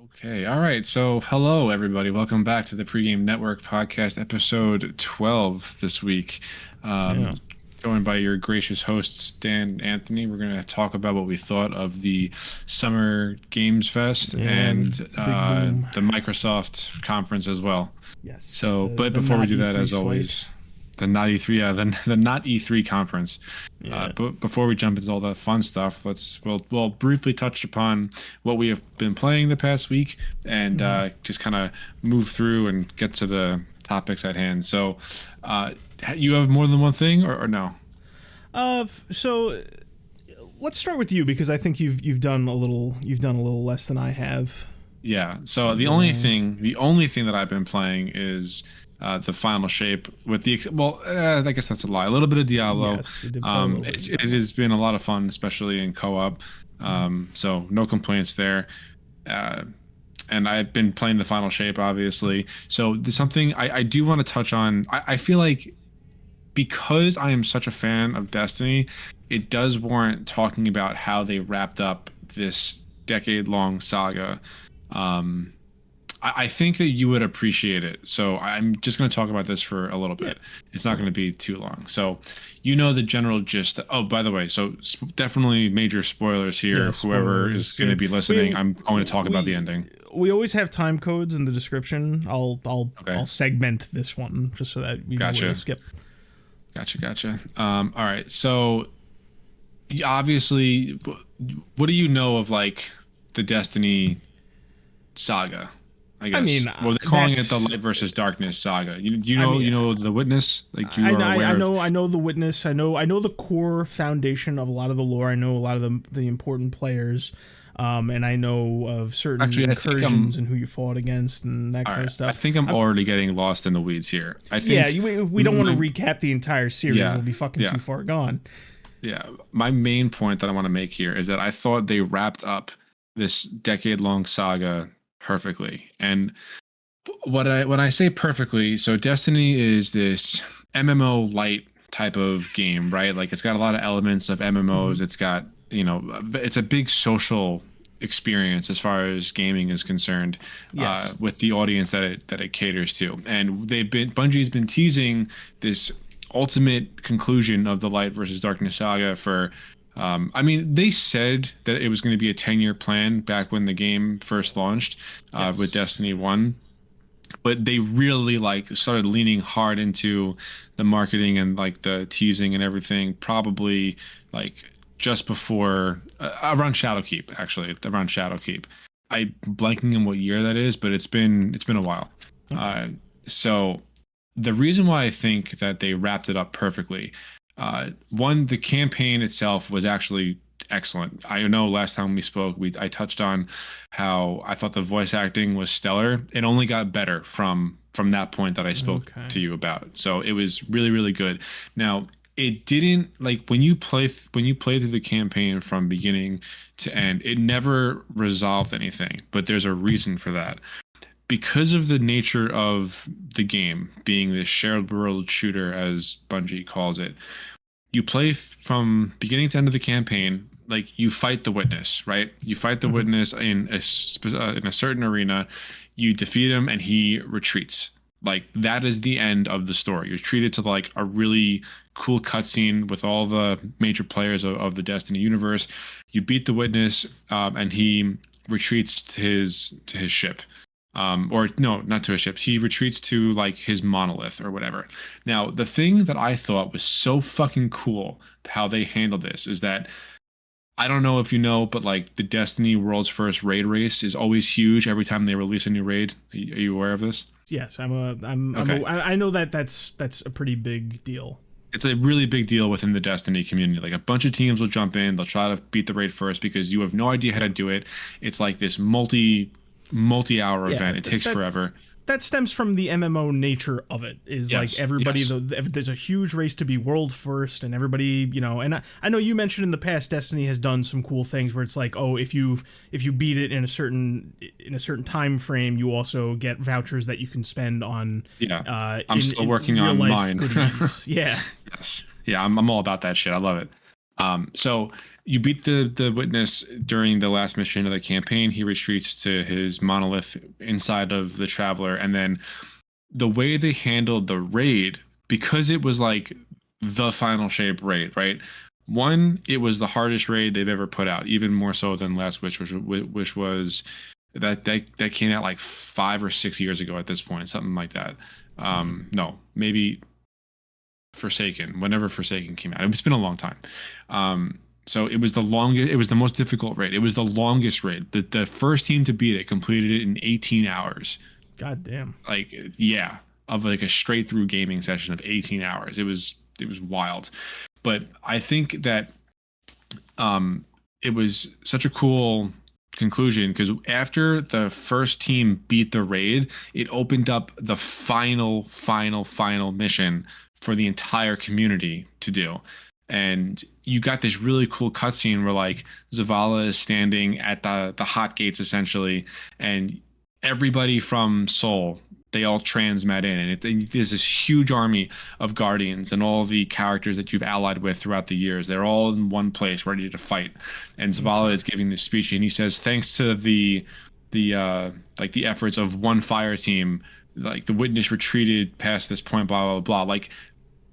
Okay, all right. So, hello everybody. Welcome back to the Pregame Network podcast, episode 12 this week. Yeah. Um, Joined by your gracious hosts, Dan and Anthony. We're going to talk about what we thought of the Summer Games Fest Yeah, and the big boom. the Microsoft conference as well. Yes, So, the but the before we not do that, E3 as slate. always, the not E3, the not E3 conference. Yeah. But before we jump into all the fun stuff, we'll briefly touch upon what we have been playing the past week and Mhm. just kind of move through and get to the topics at hand. So, uh, you have more than one thing, or no? So let's start with you because I think you've done a little less than I have. Yeah. So And the only thing that I've been playing is the final shape with I guess that's a lie. A little bit of Diablo. yes, you did play a little bit of It Diablo. has been a lot of fun, especially in co-op. So no complaints there. Uh, and I've been playing the final shape, obviously. So there's something I do want to touch on. I feel like because I am such a fan of Destiny, it does warrant talking about how they wrapped up this decade-long saga. Um, I think that you would appreciate it. So I'm just going to talk about this for a little Yeah, bit. It's not going to be too long. So, you know the general gist. Oh, by the way, so definitely major spoilers here. yeah. Whoever is Spoilers. going Yeah, to be we listening, I'm going to talk about the we ending. we always have time codes in the description. I'll Okay, segment this one just so that we know where to gotcha, skip. gotcha. All right. So obviously, what do you know of like the Destiny saga? I I mean, guess. Well, they're calling it the that's Light versus Darkness saga. I mean, You know the Witness. Like you are I aware of. know the witness. I know the core foundation of a lot of the lore. I know a lot of the important players, and I know of certain Actually, I think I'm. incursions and who you fought against and that All kind right. of I stuff. think I'm I, already getting lost in the weeds here. I yeah, think we don't want to my recap the entire series. yeah We'll be fucking yeah too far gone. yeah. My main point that I want to make here is that I thought they wrapped up this decade-long saga perfectly. And when I say perfectly, so Destiny is this MMO light type of game, right? Like it's got a lot of elements of Hmm. MMOs. It's got, it's a big social experience as far as gaming is concerned, Yes. with the audience that it caters to. And Bungie's been teasing this ultimate conclusion of the Light versus Darkness saga for. I mean, they said that it was going to be a 10-year plan back when the game first launched, with Yes. Destiny 1, but they really like started leaning hard into the marketing and like the teasing and everything, probably like just before, around Shadowkeep, actually around Shadowkeep. I blanking on what year that is, but it's been a while. Okay. uh so the reason why I think that they wrapped it up perfectly, one, the campaign itself was actually excellent. I know last time we spoke, I touched on how I thought the voice acting was stellar. It only got better from that point that I spoke Okay. to you about. So it was really really good. Now, it didn't, like, when you play through the campaign from beginning to end, it never resolved anything, but there's a reason for that. Because of the nature of the game being this shared world shooter, as Bungie calls it, you play from beginning to end of the campaign. Like, you fight the Witness, right? You fight the Hmm. Witness in a certain arena. You defeat him, and he retreats. Like, that is the end of the story. You're treated to like a really cool cutscene with all the major players of the Destiny universe. You beat the Witness, and he retreats to his ship, or no, not to a ship. He retreats to like his monolith or whatever. Now, the thing that I thought was so fucking cool how they handled this is that, I don't know if you know, but like the Destiny World's First raid race is always huge every time they release a new raid. Are you aware of this? Yes, Okay. I know that that's a pretty big deal. It's a really big deal within the Destiny community. Like, a bunch of teams will jump in, they'll try to beat the raid first because you have no idea how to do it. It's like this multi-hour Yeah, event. It takes forever. that stems from the MMO nature of it. Is like Yes. everybody, Yes. there's a huge race to be world first, and everybody, and I know you mentioned in the past Destiny has done some cool things where it's like, oh, if you beat it in a certain time frame, you also get vouchers that you can spend on Yeah. I'm still in working real on life mine. goodies. Yeah. Yes. Yeah, I'm all about that shit. I love it. So you beat the witness during the last mission of the campaign. He retreats to his monolith inside of the traveler, and then the way they handled the raid, because it was like the final shape raid, right? One, it was the hardest raid they've ever put out, even more so than Last Witch, which was that came out like 5 or 6 years ago at this point, something like that. No, maybe Forsaken, whenever Forsaken came out. It's been a long time. So it was the longest, it was the most difficult raid. It was the longest raid. The first team to beat it completed it in 18 hours. God damn. Like, yeah, of like a straight through gaming session of 18 hours. It was wild. But I think that it was such a cool conclusion because after the first team beat the raid, it opened up the final mission for the entire community to do. And you got this really cool cutscene where like Zavala is standing at the hot gates essentially, and everybody from Seoul, they all transmat in, and there's this huge army of guardians and all the characters that you've allied with throughout the years. They're all in one place, ready to fight. And Zavala is giving this speech, and he says, "Thanks to the like the efforts of one fire team, like the witness retreated past this point, blah blah blah." Like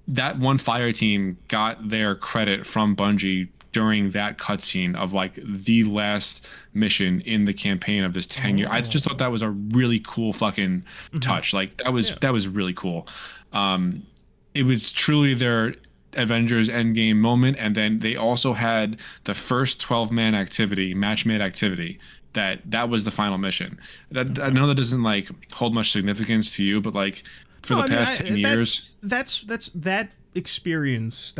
that one fire team got their credit from Bungie during that cutscene of like the last mission in the campaign of this 10-year. I just thought that was a really cool fucking touch. Like that was really cool. It was truly their Avengers Endgame moment, and then they also had the first 12-man activity, match-made activity. That was the final mission. I know that doesn't like hold much significance to you, but like for the past 10 years, that's that experience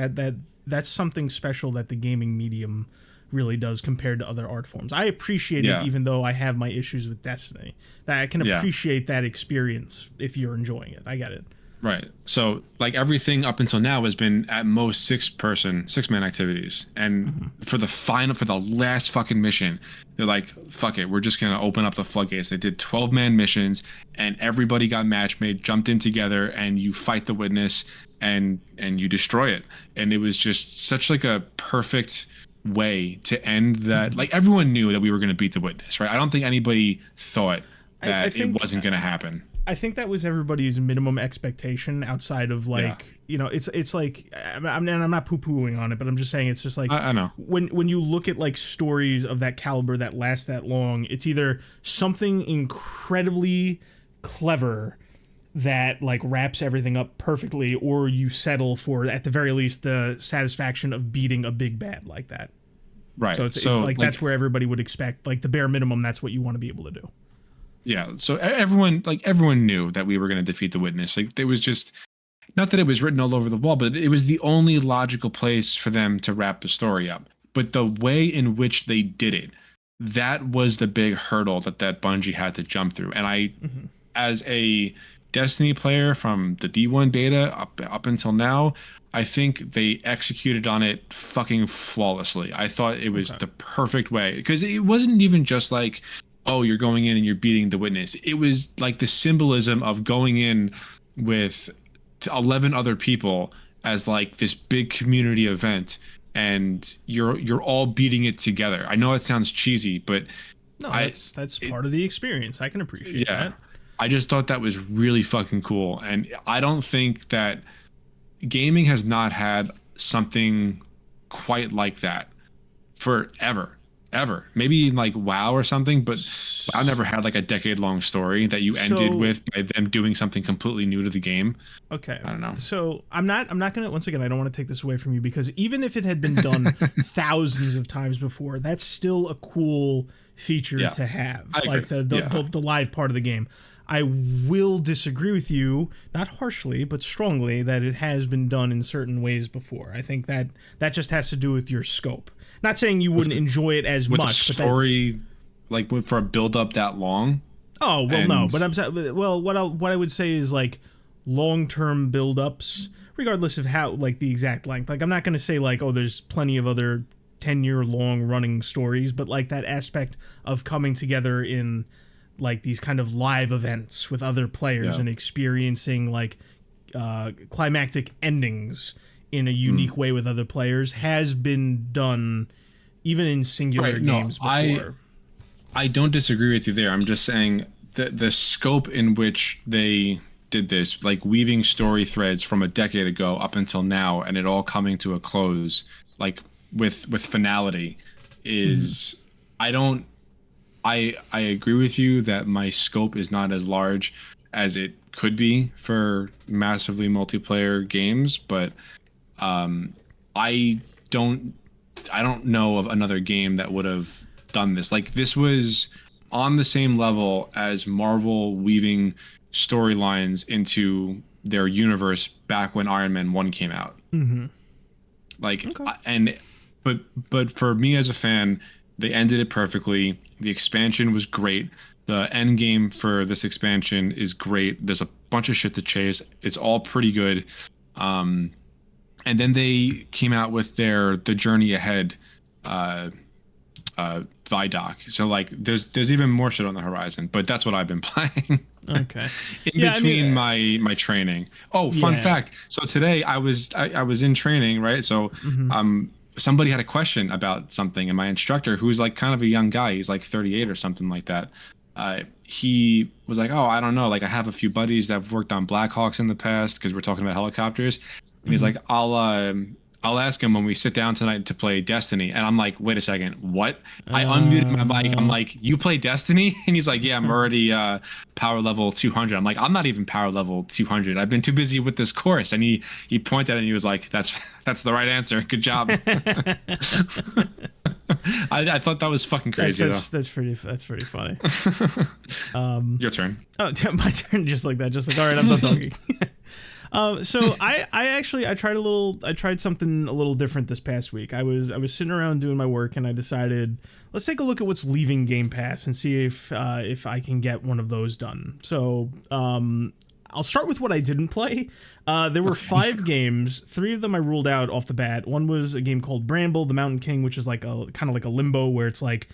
that's something special that the gaming medium really does compared to other art forms. I appreciate it, even though I have my issues with Destiny. That I can appreciate that experience if you're enjoying it. I get it. Right. So like everything up until now has been at most 6-man activities. And for the last fucking mission, they're like, fuck it, we're just going to open up the floodgates. They did 12-man missions, and everybody got match made, jumped in together, and you fight the witness and you destroy it. And it was just such like a perfect way to end that. Like everyone knew that we were going to beat the witness, right? I don't think anybody thought that it wasn't going to happen. I think that was everybody's minimum expectation outside of like, you know, it's like, I'm not poo-pooing on it, but I'm just saying it's just like, I know. When you look at like stories of that caliber that last that long, it's either something incredibly clever that like wraps everything up perfectly, or you settle for, at the very least, the satisfaction of beating a big bad like that. Right. So it's like that's where everybody would expect, like the bare minimum, that's what you want to be able to do. Yeah, so everyone knew that we were going to defeat the witness. Like it was just not that it was written all over the wall, but it was the only logical place for them to wrap the story up. But the way in which they did it, that was the big hurdle that Bungie had to jump through. And I, as a Destiny player from the D1 beta up until now, I think they executed on it fucking flawlessly. I thought it was the perfect way, because it wasn't even just like, oh, you're going in and you're beating the witness. It was like the symbolism of going in with 11 other people as like this big community event, and you're all beating it together. I know it sounds cheesy, but no, that's part of the experience. I can appreciate that. I just thought that was really fucking cool, and I don't think that gaming has not had something quite like that forever. Ever. Maybe like WoW or something, but WoW never had like a decade-long story that you ended with by them doing something completely new to the game. Okay. I don't know. So I'm not gonna, once again, I don't want to take this away from you, because even if it had been done thousands of times before, that's still a cool feature to have. Like the live part of the game. I will disagree with you, not harshly, but strongly, that it has been done in certain ways before. I think that just has to do with your scope. Not saying you wouldn't enjoy it as much. With a story, like for a build up that long. Oh well, no. But what I would say is like long-term build-ups, regardless of how like the exact length. Like I'm not going to say like, oh, there's plenty of other 10-year long running stories, but like that aspect of coming together in like these kind of live events with other players and experiencing like climactic endings in a unique way with other players has been done even in singular games before. I don't disagree with you there. I'm just saying the scope in which they did this, like weaving story threads from a decade ago up until now, and it all coming to a close, like with finality, is I agree with you that my scope is not as large as it could be for massively multiplayer games, but I don't know of another game that would have done this. Like, this was on the same level as Marvel weaving storylines into their universe back when Iron Man 1 came out. Like, okay. But for me as a fan, they ended it perfectly. The expansion was great. The end game for this expansion is great. There's a bunch of shit to chase. It's all pretty good. And then they came out with the Journey Ahead Vidoc. So like there's even more shit on the horizon, but that's what I've been playing. Okay. Between my training. Oh, fun fact. So today I was in training, right? So somebody had a question about something, and my instructor, who's like kind of a young guy, he's like 38 or something like that. He was like, "Oh, I don't know. Like, I have a few buddies that have worked on Blackhawks in the past because we're talking about helicopters." And he's like, I'll ask him when we sit down tonight to play Destiny. And I'm like, wait a second, what? I unmuted my mic. I'm like, you play Destiny? And he's like, yeah, I'm already power level 200. I'm like, I'm not even power level 200. I've been too busy with this course. And he pointed at it and he was like, that's the right answer. Good job. I thought that was fucking crazy. That's pretty funny. Your turn. Oh, my turn. Just like that. Just like, all right, I'm done talking. So I tried something a little different this past week. I was sitting around doing my work, and I decided, let's take a look at what's leaving Game Pass and see if I can get one of those done. So I'll start with what I didn't play. There were 5 games. 3 of them I ruled out off the bat. One was a game called Bramble, the Mountain King, which is like a kind of like a Limbo, where it's like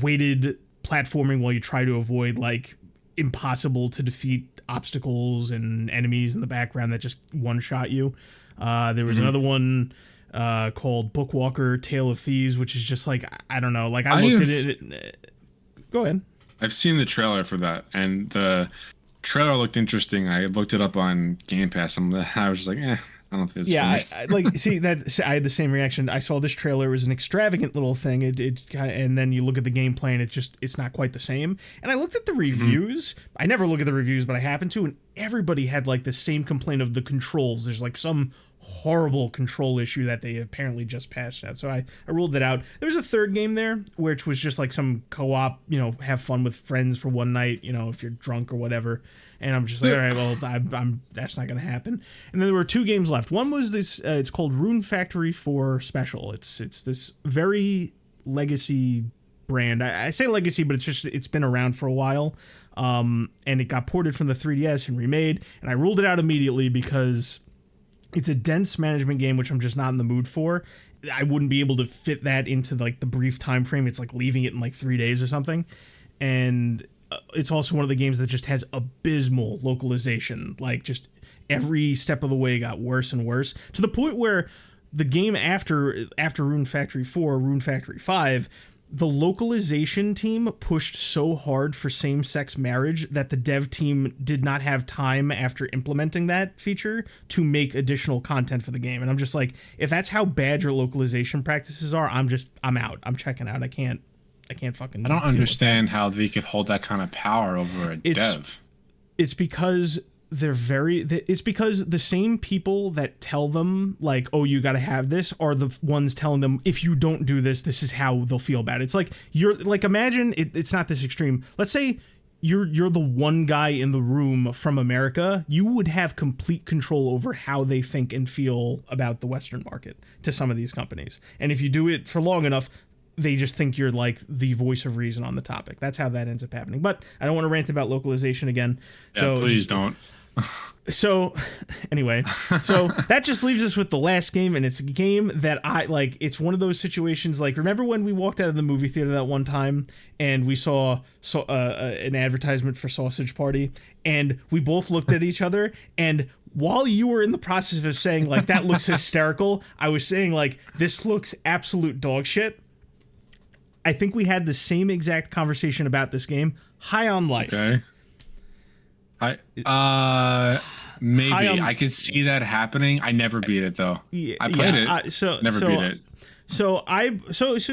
weighted platforming while you try to avoid like impossible to defeat obstacles and enemies in the background that just one-shot you. There was another one called Bookwalker Tale of Thieves, which is just like, I don't know, like I looked at it. Go ahead. I've seen the trailer for that, and the trailer looked interesting. I looked it up on Game Pass. I was just like, I don't think it's I had the same reaction. I saw this trailer. It was an extravagant little thing. It and then you look at the gameplay, and it's not quite the same. And I looked at the reviews. I never look at the reviews, but I happened to, and everybody had like the same complaint of the controls. There's like some horrible control issue that they apparently just patched out. So I ruled that out. There was a third game there, which was just like some co-op, have fun with friends for one night, if you're drunk or whatever. And I'm just like, all right, well, I'm that's not going to happen. And then there were 2 games left. One was this, it's called Rune Factory 4 Special. It's this very legacy brand. I say legacy, but it's been around for a while. And it got ported from the 3DS and remade. And I ruled it out immediately because it's a dense management game, which I'm just not in the mood for. I wouldn't be able to fit that into like the brief time frame. It's like leaving it in like 3 days or something. And it's also one of the games that just has abysmal localization. Like, just every step of the way got worse and worse, to the point where the game after Rune Factory 4, Rune Factory 5, the localization team pushed so hard for same-sex marriage that the dev team did not have time after implementing that feature to make additional content for the game. And I'm just like, if that's how bad your localization practices are, I'm out. I'm checking out. I can't fucking. I don't understand how they could hold that kind of power over a dev. It's because it's because the same people that tell them like, oh, you got to have this, are the ones telling them, if you don't do this, this is how they'll feel about it. It's like, you're like, imagine it's not this extreme. Let's say you're the one guy in the room from America. You would have complete control over how they think and feel about the Western market to some of these companies. And if you do it for long enough, they just think you're like the voice of reason on the topic. That's how that ends up happening. But I don't want to rant about localization again. Yeah, so please don't. So anyway, so that just leaves us with the last game, and it's a game that I like. It's one of those situations like, remember when we walked out of the movie theater that one time and we saw an advertisement for Sausage Party, and we both looked at each other, and while you were in the process of saying like that looks hysterical, I was saying like this looks absolute dog shit. I think we had the same exact conversation about this game. High on Life. Okay. Maybe I could see that happening. I never beat it though. Yeah, I played it. Never beat it. So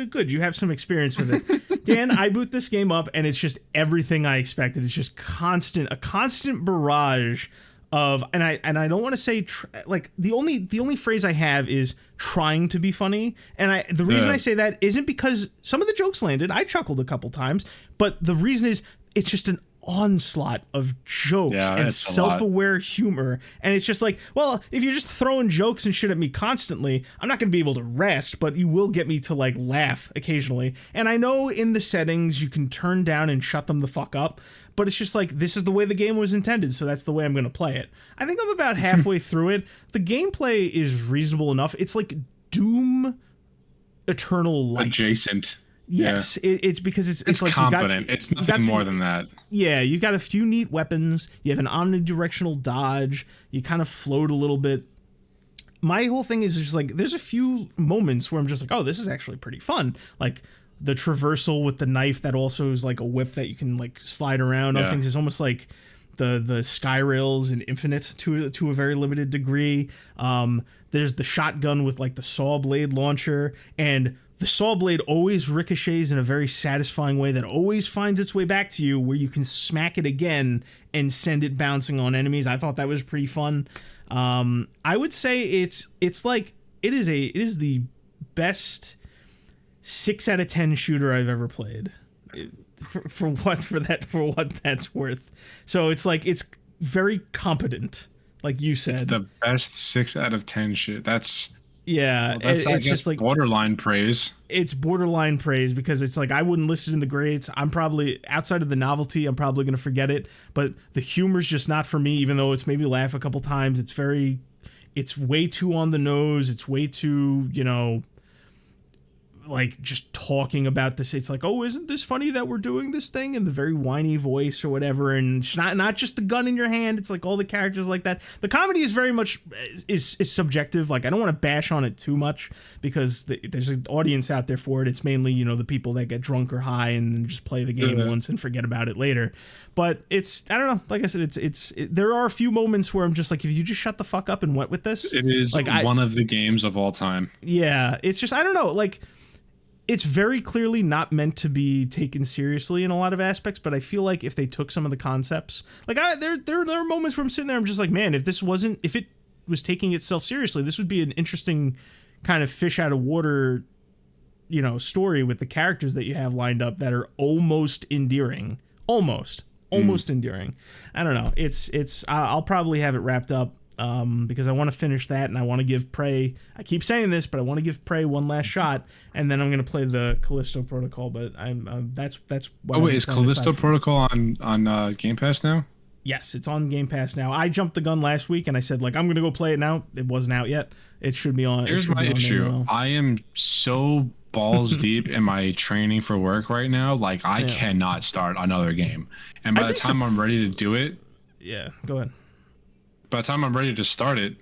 good. You have some experience with it, Dan. I boot this game up and it's just everything I expected. It's just a constant barrage of, and I don't want to say like the only phrase I have is trying to be funny, and the reason I say that isn't because some of the jokes landed. I chuckled a couple times, but the reason is it's just an onslaught of jokes and self-aware humor, and it's just like, well, if you're just throwing jokes and shit at me constantly, I'm not gonna be able to rest, but you will get me to like laugh occasionally. And I know in the settings you can turn down and shut them the fuck up, but it's just like, this is the way the game was intended, so that's the way I'm gonna play it. I think I'm about halfway through it. The gameplay is reasonable enough. It's like Doom Eternal Light adjacent. Yes, it's because it's like competent. It's nothing more than that. Yeah, you got a few neat weapons. You have an omnidirectional dodge. You kind of float a little bit. My whole thing is just like, there's a few moments where I'm just like, oh, this is actually pretty fun. Like the traversal with the knife that also is like a whip that you can like slide around on things. It's almost like the sky rails in Infinite to a very limited degree. There's the shotgun with like the saw blade launcher, and the saw blade always ricochets in a very satisfying way that always finds its way back to you, where you can smack it again and send it bouncing on enemies. I thought that was pretty fun. I would say it is the best 6 out of 10 shooter I've ever played. For what that's worth. So it's like, it's very competent, like you said. It's the best 6 out of 10 shit. That's it's just like borderline praise. It's borderline praise because it's like, I wouldn't list it in the grades. I'm probably, outside of the novelty, I'm probably going to forget it, but the humor's just not for me, even though it's made me laugh a couple times. It's way too on the nose. It's way too, like just talking about this. It's like, oh, isn't this funny that we're doing this thing, in the very whiny voice or whatever. And it's not just the gun in your hand. It's like all the characters like that. The comedy is very much is subjective. Like, I don't want to bash on it too much because there's an audience out there for it. It's mainly, the people that get drunk or high and just play the game once and forget about it later. But I don't know. Like I said, there are a few moments where I'm just like, if you just shut the fuck up and went with this. It is like one of the games of all time. Yeah. It's just, I don't know. Like, it's very clearly not meant to be taken seriously in a lot of aspects, but I feel like if they took some of the concepts, like there are moments where I'm sitting there, I'm just like, man, if it was taking itself seriously, this would be an interesting kind of fish out of water, story with the characters that you have lined up that are almost endearing, almost endearing. I don't know. I'll probably have it wrapped up. Because I want to finish that, and I want to give Prey, I keep saying this, but I want to give Prey one last shot, and then I'm going to play the Callisto Protocol, but that's what Oh, wait, is Callisto Protocol on Game Pass now? Yes, it's on Game Pass now. I jumped the gun last week, and I said, like, I'm going to go play it now. It wasn't out yet. It should be on. Here's my issue. I am so balls deep in my training for work right now, like, I cannot start another game. And by the time I'm ready to do it... Yeah, go ahead. By the time I'm ready to start it,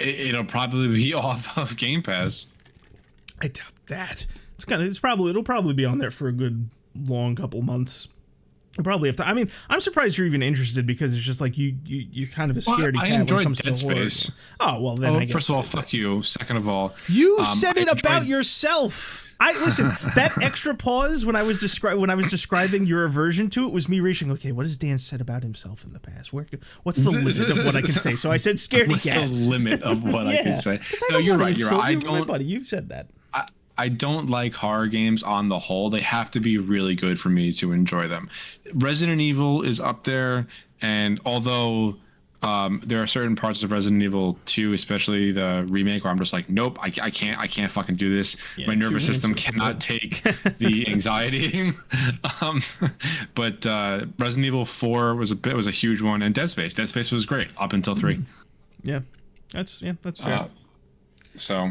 it'll probably be off of Game Pass. I doubt that. It'll probably be on there for a good long couple months. You probably have to. I mean, I'm surprised you're even interested, because it's just like you're kind of a scaredy cat when it comes to horror. Oh well, then I guess. First of all, fuck you. Second of all, you said it about yourself. Listen, that extra pause when I was describing your aversion to it was me reaching. Okay, what has Dan said about himself in the past? What's the limit of what I can say? So I said scaredy cat. What's the limit of what I can say? No, you're right. You're right. I don't, buddy. You've said that. I don't like horror games on the whole. They have to be really good for me to enjoy them. Resident Evil is up there, and although there are certain parts of Resident Evil 2, especially the remake, where I'm just like, nope, I can't fucking do this. Yeah, my nervous system cannot take the anxiety. But Resident Evil 4 was a huge one, and Dead Space was great up until 3. Yeah, that's fair. So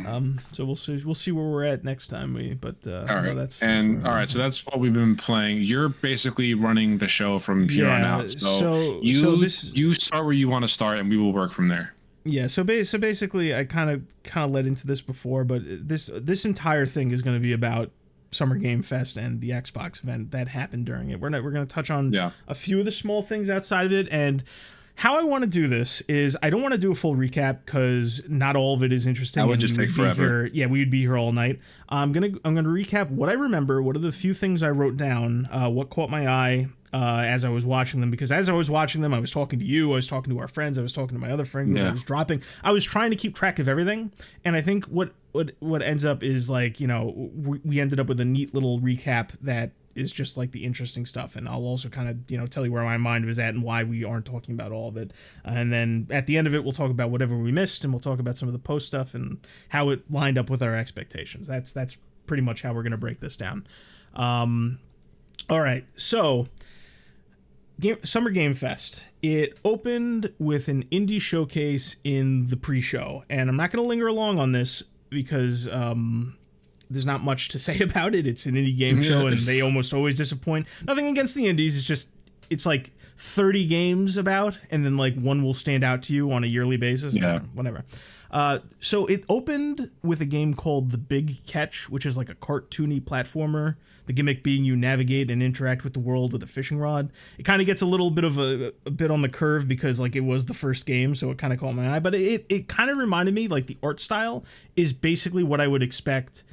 So we'll see where we're at next time. all No, right. that's And where all I'm right, so that's what we've been playing. You're basically running the show from here on yeah. out. So So you this you start where you want to start, and we will work from there. Yeah, so basically, I kind of led into this before, but this entire thing is going to be about Summer Game Fest and the Xbox event that happened during it. We're going to touch on Yeah. a few of the small things outside of it, and how I want to do this is I don't want to do a full recap because not all of it is interesting. That would and just we take be forever. Here, yeah, we would be here all night. I'm gonna recap what I remember. What are the few things I wrote down? What caught my eye as I was watching them? Because as I was watching them, I was talking to you. I was talking to our friends. I was talking to my other friend. Yeah. I was dropping. I was trying to keep track of everything. And I think what ends up is like we ended up with a neat little recap that is just like the interesting stuff, and I'll also kind of tell you where my mind was at and why we aren't talking about all of it, and then at the end of it we'll talk about whatever we missed, and we'll talk about some of the post stuff and how it lined up with our expectations. That's pretty much how we're going to break this down. All right, so Summer Game Fest. It opened with an indie showcase in the pre-show, and I'm not going to linger along on this because there's not much to say about it. It's an indie game show, and they almost always disappoint. Nothing against the indies. It's like 30 games about, and then like one will stand out to you on a yearly basis. Yeah. Whatever. So it opened with a game called The Big Catch, which is like a cartoony platformer. The gimmick being you navigate and interact with the world with a fishing rod. It kind of gets a little bit of a bit on the curve because like it was the first game, so it kind of caught my eye. But it kind of reminded me, like the art style is basically what I would expect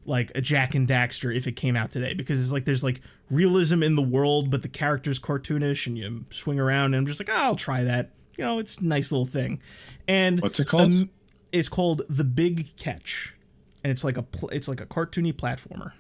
like a Jack and Daxter if it came out today, because it's like there's like realism in the world, but the character's cartoonish and you swing around, and I'm just like, oh, I'll try that. It's a nice little thing. And What's it called? It's called The Big Catch, and it's like a cartoony platformer.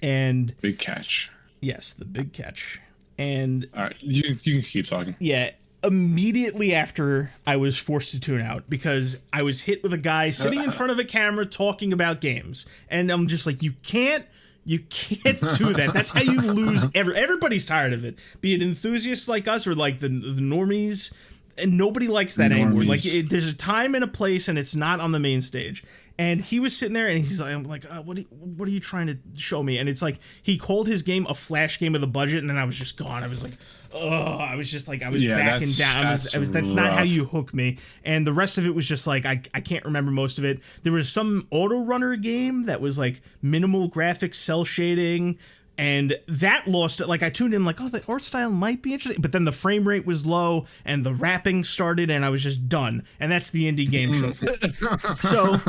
And Big Catch. yes, The Big Catch. And All right, you can keep talking. yeah, immediately after I was forced to tune out because I was hit with a guy sitting in front of a camera talking about games, and I'm just like, you can't do that. That's how you lose. Everybody's tired of it, be it enthusiasts like us or like the normies, and nobody likes that anymore. Like there's a time and a place, and it's not on the main stage. And he was sitting there, and he's like, I'm like, what are you trying to show me? And it's like he called his game a flash game of the budget, and then I was just gone. I was like, I was just like, I was backing down. That's not how you hook me. And the rest of it was just like, I can't remember most of it. There was some auto runner game that was like minimal graphics, cell shading, and that lost it. Like I tuned in like, oh, the art style might be interesting, but then the frame rate was low and the rapping started, and I was just done. And that's the indie game show for me. So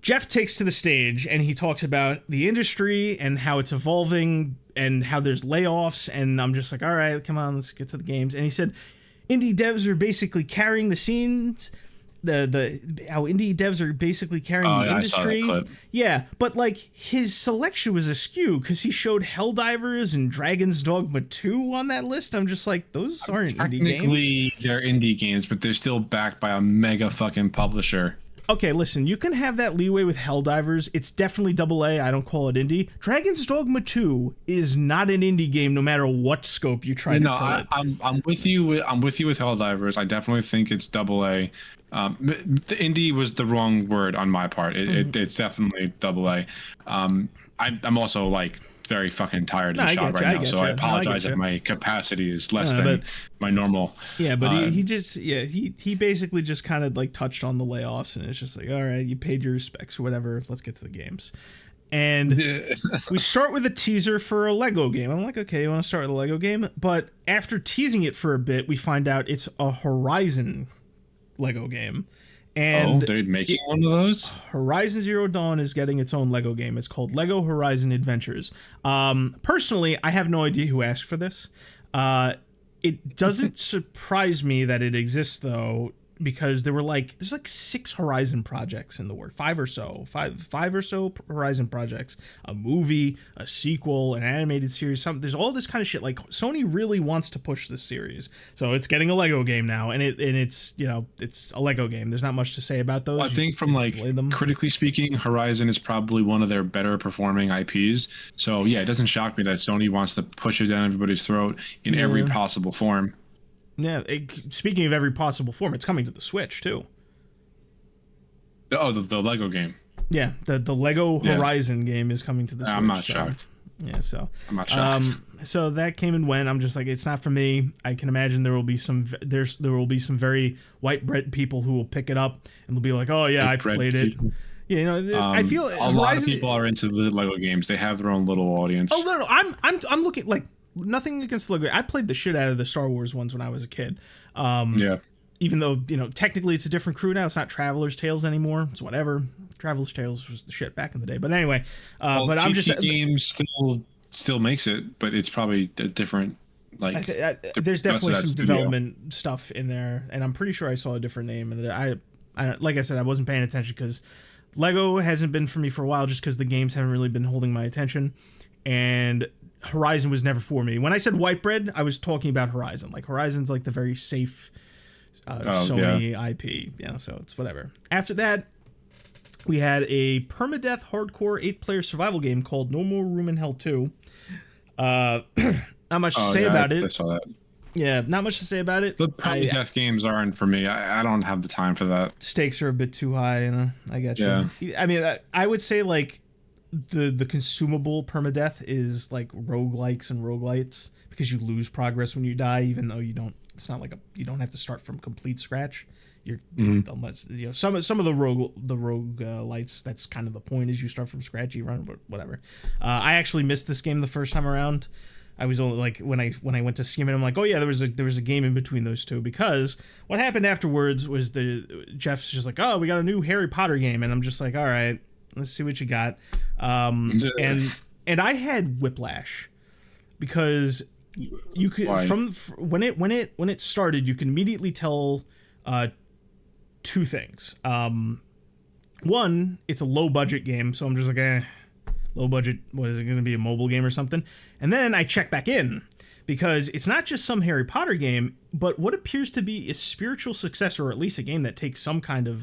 Jeff takes to the stage and he talks about the industry and how it's evolving and how there's layoffs, and I'm just like, all right, come on, let's get to the games. And he said indie devs are basically carrying the scenes. How indie devs are basically carrying the industry. I saw that clip. Yeah, but like his selection was askew because he showed Helldivers and Dragon's Dogma 2 on that list. I'm just like, those aren't indie games. Technically, they're indie games, but they're still backed by a mega fucking publisher. Okay, listen, you can have that leeway with Helldivers. It's definitely AA. I don't call it indie. Dragon's Dogma 2 is not an indie game, no matter what scope you try to fill it. I'm with you. I'm with you with Helldivers. I definitely think it's AA. The indie was the wrong word on my part. It's definitely AA. I'm also like very fucking tired of the shop right now, so I apologize if my capacity is less than my normal. Yeah, but he basically just kind of like touched on the layoffs, and it's just like, all right, you paid your respects or whatever, let's get to the games. And we start with a teaser for a Lego game. I'm like, okay, you want to start with a Lego game? But after teasing it for a bit, we find out it's a Horizon Lego game. And they're making one of those? Horizon Zero Dawn is getting its own Lego game. It's called Lego Horizon Adventures. Personally, I have no idea who asked for this. It doesn't surprise me that it exists, though, because there's like 6 Horizon projects in the works, five or so Horizon projects, a movie, a sequel, an animated series. There's all this kind of shit. Like Sony really wants to push this series, so it's getting a Lego game now, and it's it's a Lego game. There's not much to say about those. Well, I think from like critically speaking, Horizon is probably one of their better performing IPs. So yeah, it doesn't shock me that Sony wants to push it down everybody's throat in every possible form. Yeah, speaking of every possible form, it's coming to the Switch, too. Oh, the Lego game. Yeah, the Lego Yeah. Horizon game is coming to the Switch. I'm not so, shocked. Yeah, so I'm not shocked. so that came and went. I'm just like, it's not for me. I can imagine there will be some very white bread people who will pick it up and they'll be like, oh yeah, I played it. Yeah, you know, I feel a lot of people are into the Lego games. They have their own little audience. Oh no, I'm looking like nothing against Lego. I played the shit out of the Star Wars ones when I was a kid. Yeah. Even though, you know, technically it's a different crew now. It's not Traveler's Tales anymore. It's whatever. Traveler's Tales was the shit back in the day. But anyway, but I'm just games still makes it, but it's probably a different like. There's definitely some development stuff in there, and I'm pretty sure I saw a different name. And I like I said, I wasn't paying attention because Lego hasn't been for me for a while, just because the games haven't really been holding my attention, and Horizon was never for me. When I said white bread, I was talking about Horizon. Like Horizon's like the very safe Sony IP, you know, so it's whatever. After that, we had a permadeath hardcore 8-player survival game called No More Room in Hell 2. Not much to say about it. I saw that. Yeah, not much to say about it. The permadeath games aren't for me. I don't have the time for that. Stakes are a bit too high, you know. I get you. I mean, I would say like the consumable permadeath is like roguelikes and roguelites, because you lose progress when you die, even though you don't. It's not like you don't have to start from complete scratch. You're unless you know some of the rogue lights. That's kind of the point, is you start from scratch. You run, but whatever. I actually missed this game the first time around. I was only like when I went to skim it, I'm like, oh yeah, there was a game in between those two, because what happened afterwards was Jeff's just like, oh, we got a new Harry Potter game, and I'm just like, all right, let's see what you got. And I had whiplash, because you could when it started, you can immediately tell two things. One, it's a low budget game, so I'm just like, low budget. What is it going to be, a mobile game or something? And then I check back in, because it's not just some Harry Potter game, but what appears to be a spiritual successor, or at least a game that takes some kind of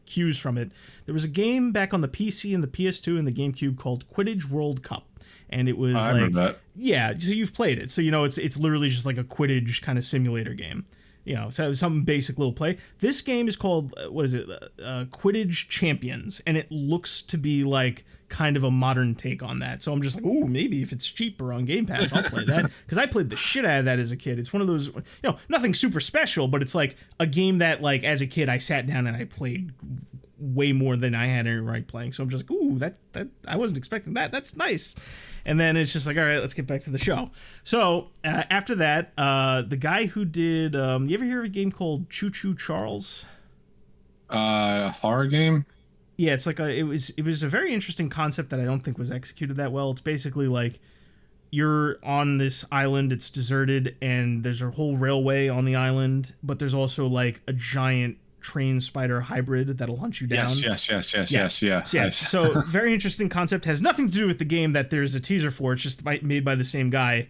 cues from it. There was a game back on the PC and the PS2 and the GameCube called Quidditch World Cup. And it was I remember that. Yeah, so you've played it. So, you know, it's literally just like a Quidditch kind of simulator game. You know, so some basic little play. This game is called, Quidditch Champions. And it looks to be like kind of a modern take on that. So I'm just like, ooh, maybe if it's cheaper on Game Pass, I'll play that. Because I played the shit out of that as a kid. It's one of those, you know, nothing super special, but it's like a game that, like, as a kid, I sat down and I played way more than I had any right playing. So I'm just like, ooh, that I wasn't expecting that. That's nice. And then it's just like, all right, let's get back to the show. So after that, the guy who did, you ever hear of a game called Choo Choo Charles? Horror game. Yeah, it's like it was a very interesting concept that I don't think was executed that well. It's basically like you're on this island, it's deserted, and there's a whole railway on the island, but there's also like a giant train spider hybrid that'll hunt you down. Yes. So very interesting concept. Has nothing to do with the game that there's a teaser for. It's just made by the same guy.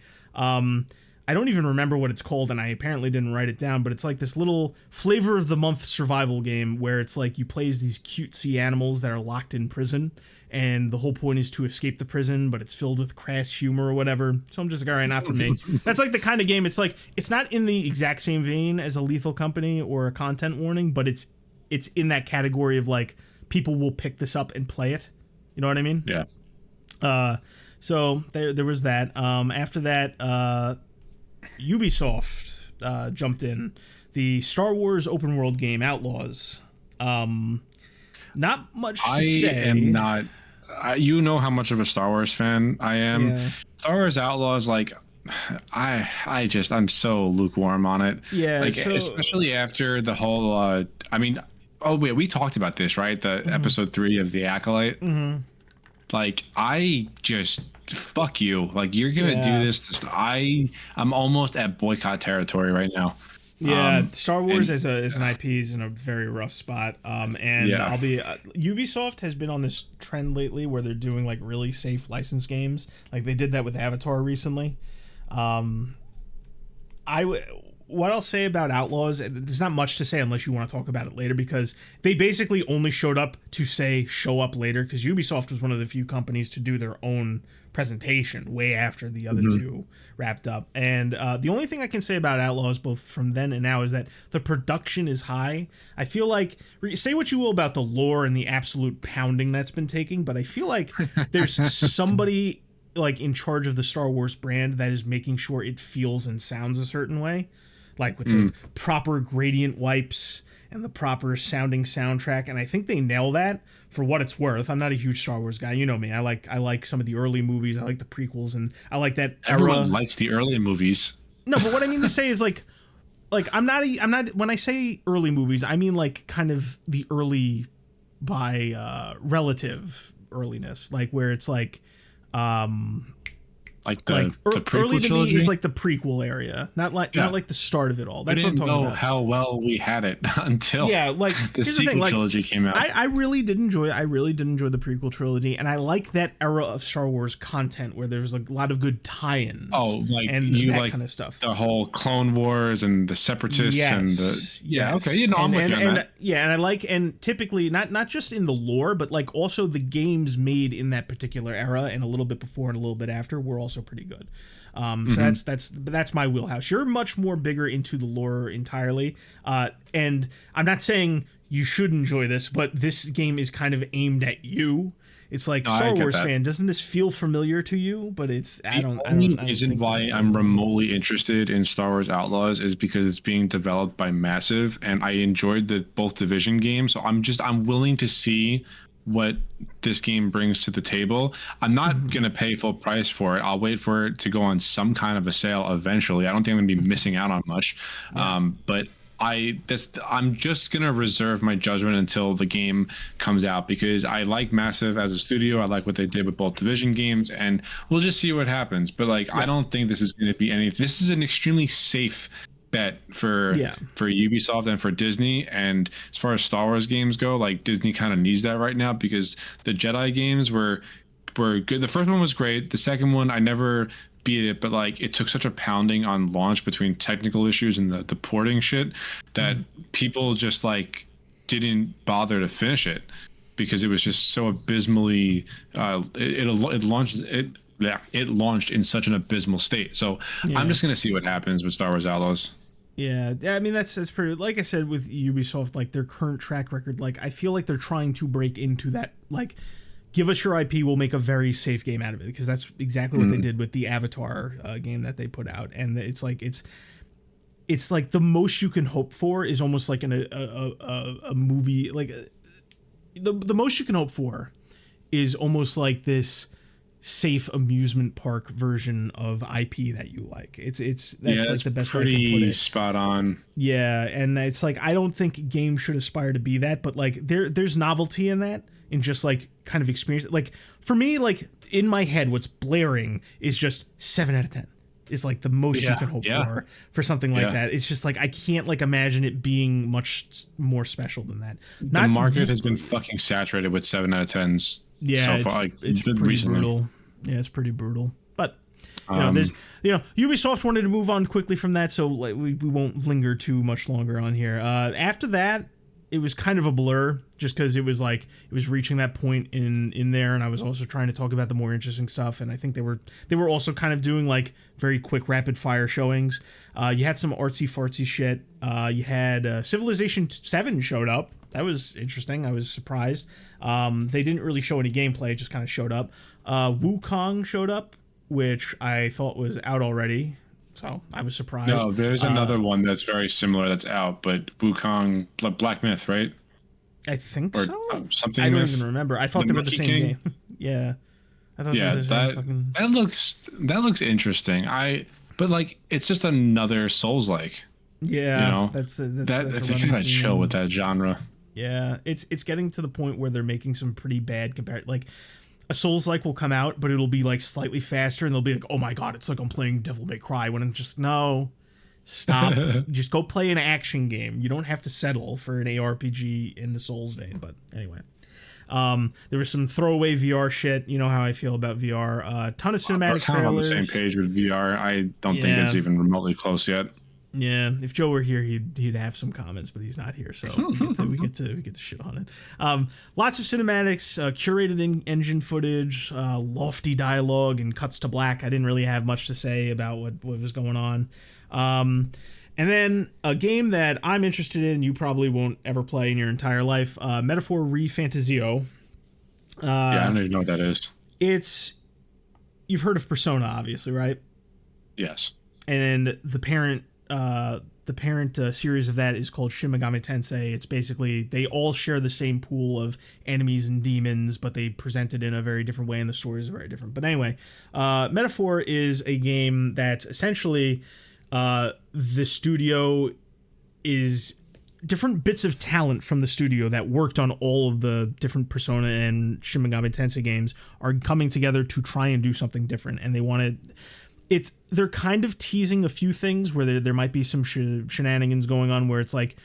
I don't even remember what it's called, and I apparently didn't write it down, but it's like this little flavor of the month survival game where it's like you play as these cutesy animals that are locked in prison, and the whole point is to escape the prison, but it's filled with crass humor or whatever. So I'm just like, all right, not for me. That's like the kind of game, it's like, it's not in the exact same vein as a Lethal Company or a Content Warning, but it's in that category of like, people will pick this up and play it. You know what I mean? Yeah. So there was that. After that, Ubisoft jumped in. The Star Wars open world game Outlaws. Not much to say. I am not. You know how much of a Star Wars fan I am. Yeah. Star Wars Outlaws, like, I'm so lukewarm on it. Yeah, like so, especially after the whole. I mean, oh wait, we talked about this, right? The episode 3 of The Acolyte. Mm-hmm. Like, I just fuck you. Like, you're gonna do this. I'm almost at boycott territory right now. Yeah, Star Wars as an IP is in a very rough spot. And I'll be Ubisoft has been on this trend lately where they're doing like really safe license games. Like they did that with Avatar recently. What what I'll say about Outlaws, there's not much to say unless you want to talk about it later, because they basically only showed up to say show up later, because Ubisoft was one of the few companies to do their own presentation way after the other two wrapped up. And the only thing I can say about Outlaws, both from then and now, is that the production is high. I feel like, say what you will about the lore and the absolute pounding that's been taking, but I feel like there's somebody like in charge of the Star Wars brand that is making sure it feels and sounds a certain way, like with the proper gradient wipes and the proper sounding soundtrack. And I think they nail that for what it's worth. I'm not a huge Star Wars guy, you know me. I like some of the early movies. I like the prequels, and I like that Everyone era. likes the early movies. No, but what I mean to say is like I'm not when I say early movies, I mean like kind of the early by relative earliness, like where it's like Like the prequel early to trilogy? me is like the prequel area, not like the start of it all. That's We what I'm didn't talking know about. how well we had it until Like the here's sequel thing, like, trilogy came out. I really did enjoy the prequel trilogy, and I like that era of Star Wars content where there's like a lot of good tie-ins. Oh, like and you that like kind of stuff. the whole Clone Wars and the Separatists and the okay, you know, I'm with you on that. Yeah, and I like, and typically not just in the lore, but like also the games made in that particular era and a little bit before and a little bit after were also pretty good. So that's my wheelhouse. You're much more bigger into the lore entirely, and I'm not saying you should enjoy this, but this game is kind of aimed at you. It's like, Star Wars fan, doesn't this feel familiar to you? But it's I don't reason why I'm remotely interested in Star Wars Outlaws is because it's being developed by Massive, and I enjoyed the both Division games. So I'm willing to see what this game brings to the table. I'm not going to pay full price for it. I'll wait for it to go on some kind of a sale eventually. I don't think I'm going to be missing out on much. But I'm just going to reserve my judgment until the game comes out, because I like Massive as a studio. I like what they did with both Division games, and we'll just see what happens. But like, I don't think this is going to be this is an extremely safe bet for Ubisoft and for Disney. And as far as Star Wars games go, like, Disney kind of needs that right now, because the Jedi games were good. The first one was great. The second one, I never beat it, but like, it took such a pounding on launch between technical issues and the porting shit that people just like didn't bother to finish it, because it was just so abysmally it launched in such an abysmal state. So I'm just gonna see what happens with Star Wars Outlaws. Yeah, I mean, that's pretty, like I said, with Ubisoft, like their current track record, like I feel like they're trying to break into that, like, give us your IP, we'll make a very safe game out of it, because that's exactly what they did with the Avatar game that they put out. And it's like the most you can hope for is almost like a movie, like the most you can hope for is almost like this safe amusement park version of IP that you like. That's like the best way I can put it. Spot on. Yeah, and it's like, I don't think games should aspire to be that, but like there's novelty in that, in just like kind of experience. Like for me, like in my head, what's blaring is just 7 out of 10 is like the most you can hope for something like that. It's just like, I can't like imagine it being much more special than that. The market has been fucking saturated with 7 out of 10s. Yeah, so far, it's pretty recently. brutal. Yeah, it's pretty brutal. But Ubisoft wanted to move on quickly from that, so like, we won't linger too much longer on here. After that, it was kind of a blur, just because it was like it was reaching that point in there, and I was also trying to talk about the more interesting stuff, and I think they were also kind of doing like very quick rapid fire showings. You had some artsy fartsy shit. You had Civilization 7 showed up. That was interesting. I was surprised. They didn't really show any gameplay; it just kind of showed up. Wukong showed up, which I thought was out already, so I was surprised. No, there's another one that's very similar that's out, but Wukong, Black Myth, right? I think or, so. Something. I don't even remember. I thought they were the same game. Yeah, I thought that looks interesting. But like, it's just another Souls-like. Yeah, you know, that's they gotta chill with that genre. Yeah, it's getting to the point where they're making some pretty bad like a Souls-like will come out, but it'll be like slightly faster, and they'll be like, oh my god, it's like I'm playing Devil May Cry, when I'm just, no, stop. Just go play an action game. You don't have to settle for an ARPG in the Souls vein. But anyway, there was some throwaway VR shit. You know how I feel about VR. Ton of cinematic trailers. We're kind of on the same page with VR. I don't think it's even remotely close yet. Yeah, if Joe were here, he'd have some comments, but he's not here, so we get to shit on it. Lots of cinematics, curated engine footage, lofty dialogue, and cuts to black. I didn't really have much to say about what was going on. And then a game that I'm interested in, you probably won't ever play in your entire life, Metaphor Refantasio. Yeah, I don't even know what that is. You've heard of Persona, obviously, right? Yes. And the parent series of that is called Shin Megami Tensei. It's basically they all share the same pool of enemies and demons, but they present it in a very different way, and the stories are very different. But anyway, Metaphor is a game that essentially the studio is different bits of talent from the studio that worked on all of the different Persona and Shin Megami Tensei games are coming together to try and do something different, and they want to. They're kind of teasing a few things where there might be some shenanigans going on where it's like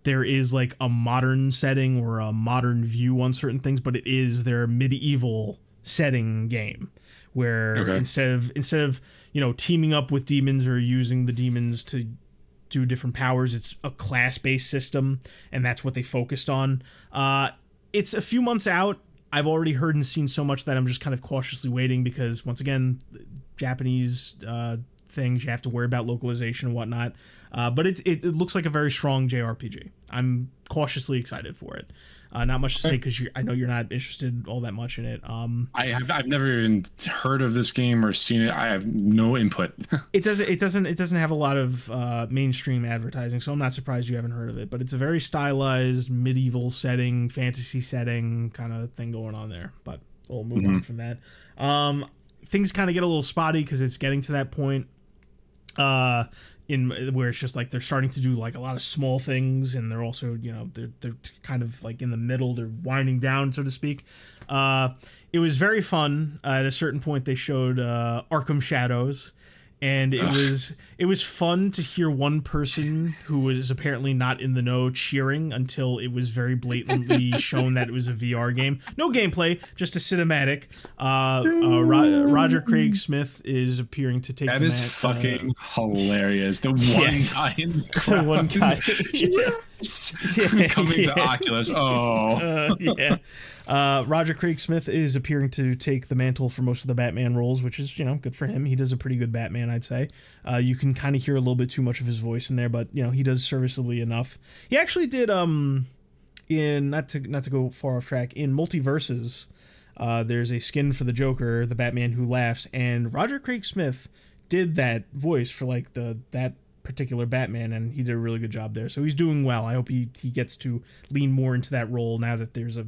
there is like a modern setting or a modern view on certain things, but it is their medieval setting game where instead of teaming up with demons or using the demons to do different powers, it's a class-based system, and that's what they focused on. It's a few months out. I've already heard and seen so much that I'm just kind of cautiously waiting because once again, Japanese things, you have to worry about localization and whatnot. But it looks like a very strong JRPG. I'm cautiously excited for it. Not much to say because I know you're not interested all that much in it. I've never even heard of this game or seen it. I have no input. It doesn't have a lot of mainstream advertising, so I'm not surprised you haven't heard of it. But it's a very stylized medieval setting, fantasy setting kind of thing going on there. But we'll move on from that. Things kind of get a little spotty because it's getting to that point in where it's just like they're starting to do like a lot of small things, and they're also they're kind of like in the middle, they're winding down, so to speak. It was very fun. At a certain point they showed Arkham Shadows, and it was fun to hear one person who was apparently not in the know cheering until it was very shown that it was a VR game. No gameplay, just a cinematic. Roger Craig Smith is appearing to take that the is fucking hilarious. The one guy in the one guy coming to Oculus. Yeah. Roger Craig Smith is appearing to take the mantle for most of the Batman roles, which is, good for him. He does a pretty good Batman, I'd say. You can kind of hear a little bit too much of his voice in there, but, he does serviceably enough. He actually did, in, not to go far off track, in Multiverses, there's a skin for the Joker, the Batman Who Laughs, and Roger Craig Smith did that voice for, like, that particular Batman, and he did a really good job there, so he's doing well. I hope he gets to lean more into that role now that there's a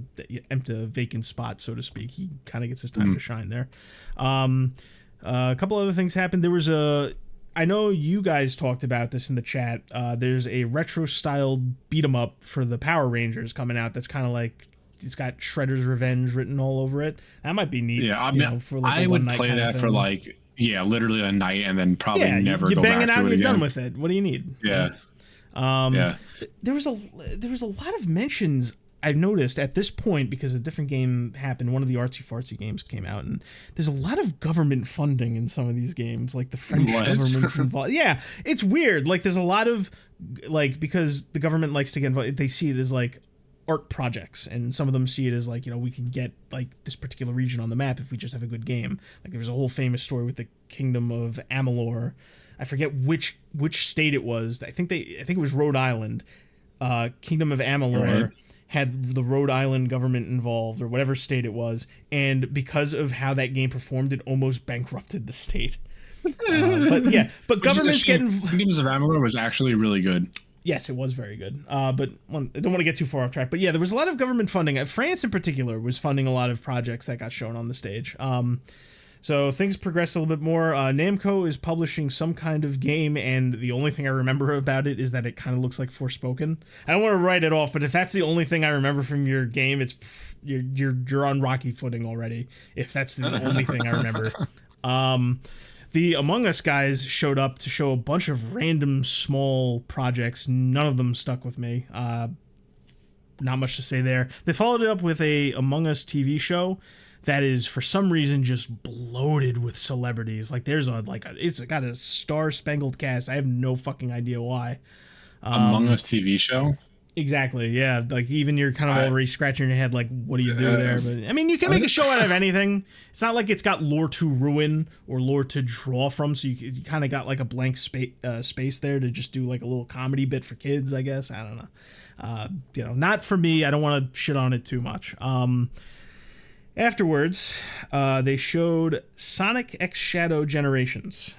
empty vacant spot, so to speak. He kind of gets his time to shine there. A couple other things happened. There was I know you guys talked about this in the chat. There's a retro styled beat 'em up for the Power Rangers coming out that's kind of like it's got Shredder's Revenge written all over it. That might be neat. Yeah, I mean, for like I would play that for like literally a night and then probably never go back to it again. You bang it out and you're done with it. What do you need? Yeah. There was a lot of mentions I've noticed at this point because a different game happened. One of the artsy fartsy games came out, and there's a lot of government funding in some of these games, like the French government's involved. Yeah, it's weird. Like there's a lot of because the government likes to get involved. They see it as like art projects, and some of them see it as like we can get like this particular region on the map if we just have a good game. Like there was a whole famous story with the Kingdom of Amalur. I forget which state it was. I think it was Rhode Island. Kingdom of Amalur had the Rhode Island government involved, or whatever state it was, and because of how that game performed, it almost bankrupted the state. But governments getting Kingdoms of Amalur was actually really good. Yes, it was very good. But I don't want to get too far off track. But yeah, there was a lot of government funding. France in particular was funding a lot of projects that got shown on the stage. So things progressed a little bit more. Namco is publishing some kind of game, and the only thing I remember about it is that it kind of looks like Forspoken. I don't want to write it off, but if that's the only thing I remember from your game, it's you're on rocky footing already. If that's the only thing I remember. The Among Us guys showed up to show a bunch of random small projects. None of them stuck with me. Not much to say there. They followed it up with a Among Us TV show. that is for some reason just bloated with celebrities. Like there's it's got a star-spangled cast. I have no fucking idea why. Among Us TV show. Exactly. Yeah. Like even you're kind of already scratching your head. Like, what do you do there? But I mean, you can make a show out of anything. It's not like it's got lore to ruin or lore to draw from. So you kind of got like a blank space there to just do like a little comedy bit for kids, I guess. I don't know. Not for me. I don't want to shit on it too much. Afterwards, they showed Sonic X Shadow Generations.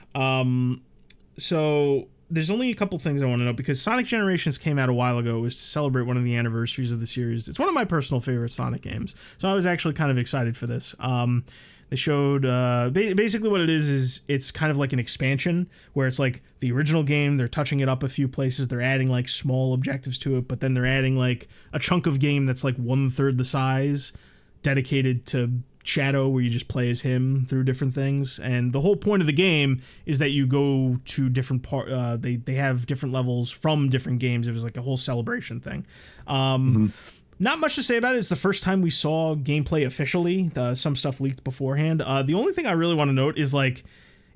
So there's only a couple things I want to know because Sonic Generations came out a while ago. It was to celebrate one of the anniversaries of the series. It's one of my personal favorite Sonic games, so I was actually kind of excited for this. They showed basically what it is it's kind of like an expansion where it's like the original game. They're touching it up a few places. They're adding like small objectives to it, but then they're adding like a chunk of game that's like 1/3 the size dedicated to Shadow, where you just play as him through different things. And the whole point of the game is that you go to different they have different levels from different games. It was like a whole celebration thing. Not much to say about it. It's the first time we saw gameplay officially. Some stuff leaked beforehand. The only thing I really want to note is like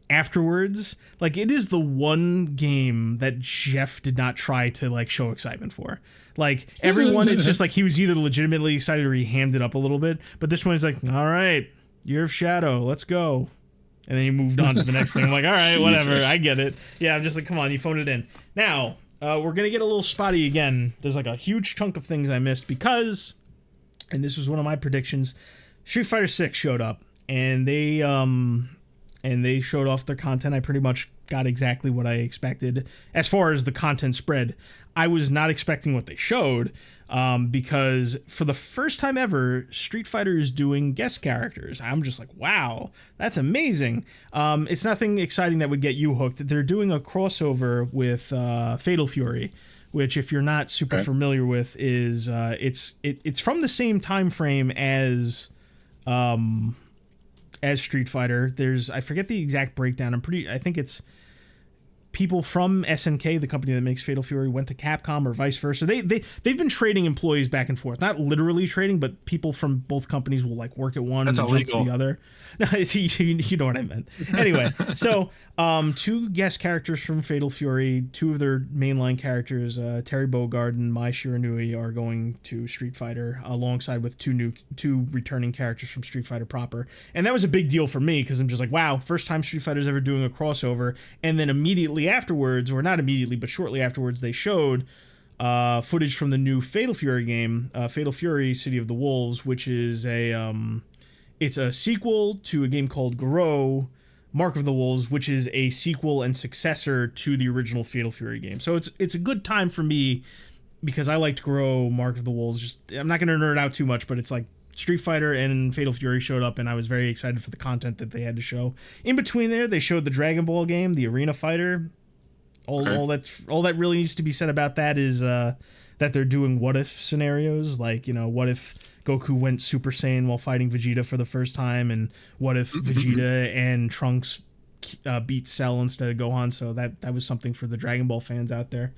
afterwards, like it is the one game that Jeff did not try to like show excitement for. Like everyone, it's just like he was either legitimately excited or he hammed it up a little bit. But this one is like, all right, Year of Shadow, let's go. And then he moved on to the next thing. I'm like, all right, whatever, I get it. Yeah, I'm just like, come on, you phoned it in. Now, we're going to get a little spotty again. There's like a huge chunk of things I missed because, and this was one of my predictions, Street Fighter 6 showed up and they showed off their content. I pretty much got exactly what I expected as far as the content spread. I was not expecting what they showed because for the first time ever, Street Fighter is doing guest characters. I'm just like, wow, that's amazing. It's nothing exciting that would get you hooked. They're doing a crossover with Fatal Fury, which if you're not super familiar with is it's from the same time frame as Street Fighter. I forget the exact breakdown. I think it's people from SNK, the company that makes Fatal Fury, went to Capcom or vice versa. They've been trading employees back and forth. Not literally trading, but people from both companies will like work at one and jump to the other. No, you know what I meant. Anyway, so two guest characters from Fatal Fury, two of their mainline characters, Terry Bogard and Mai Shiranui, are going to Street Fighter alongside with two returning characters from Street Fighter proper. And that was a big deal for me because I'm just like, wow, first time Street Fighter's ever doing a crossover. And then immediately afterwards, or not immediately, but shortly afterwards, they showed footage from the new Fatal Fury game, Fatal Fury City of the Wolves, which is it's a sequel to a game called Garou, Mark of the Wolves, which is a sequel and successor to the original Fatal Fury game. So it's a good time for me because I liked Garou, Mark of the Wolves. Just I'm not going to nerd out too much, but it's like Street Fighter and Fatal Fury showed up, and I was very excited for the content that they had to show. In between there, they showed the Dragon Ball game, the Arena Fighter. All that really needs to be said about that is that they're doing what if scenarios, like, you know, what if Goku went Super Saiyan while fighting Vegeta for the first time, and what if Vegeta and Trunks beat Cell instead of Gohan. So that was something for the Dragon Ball fans out there.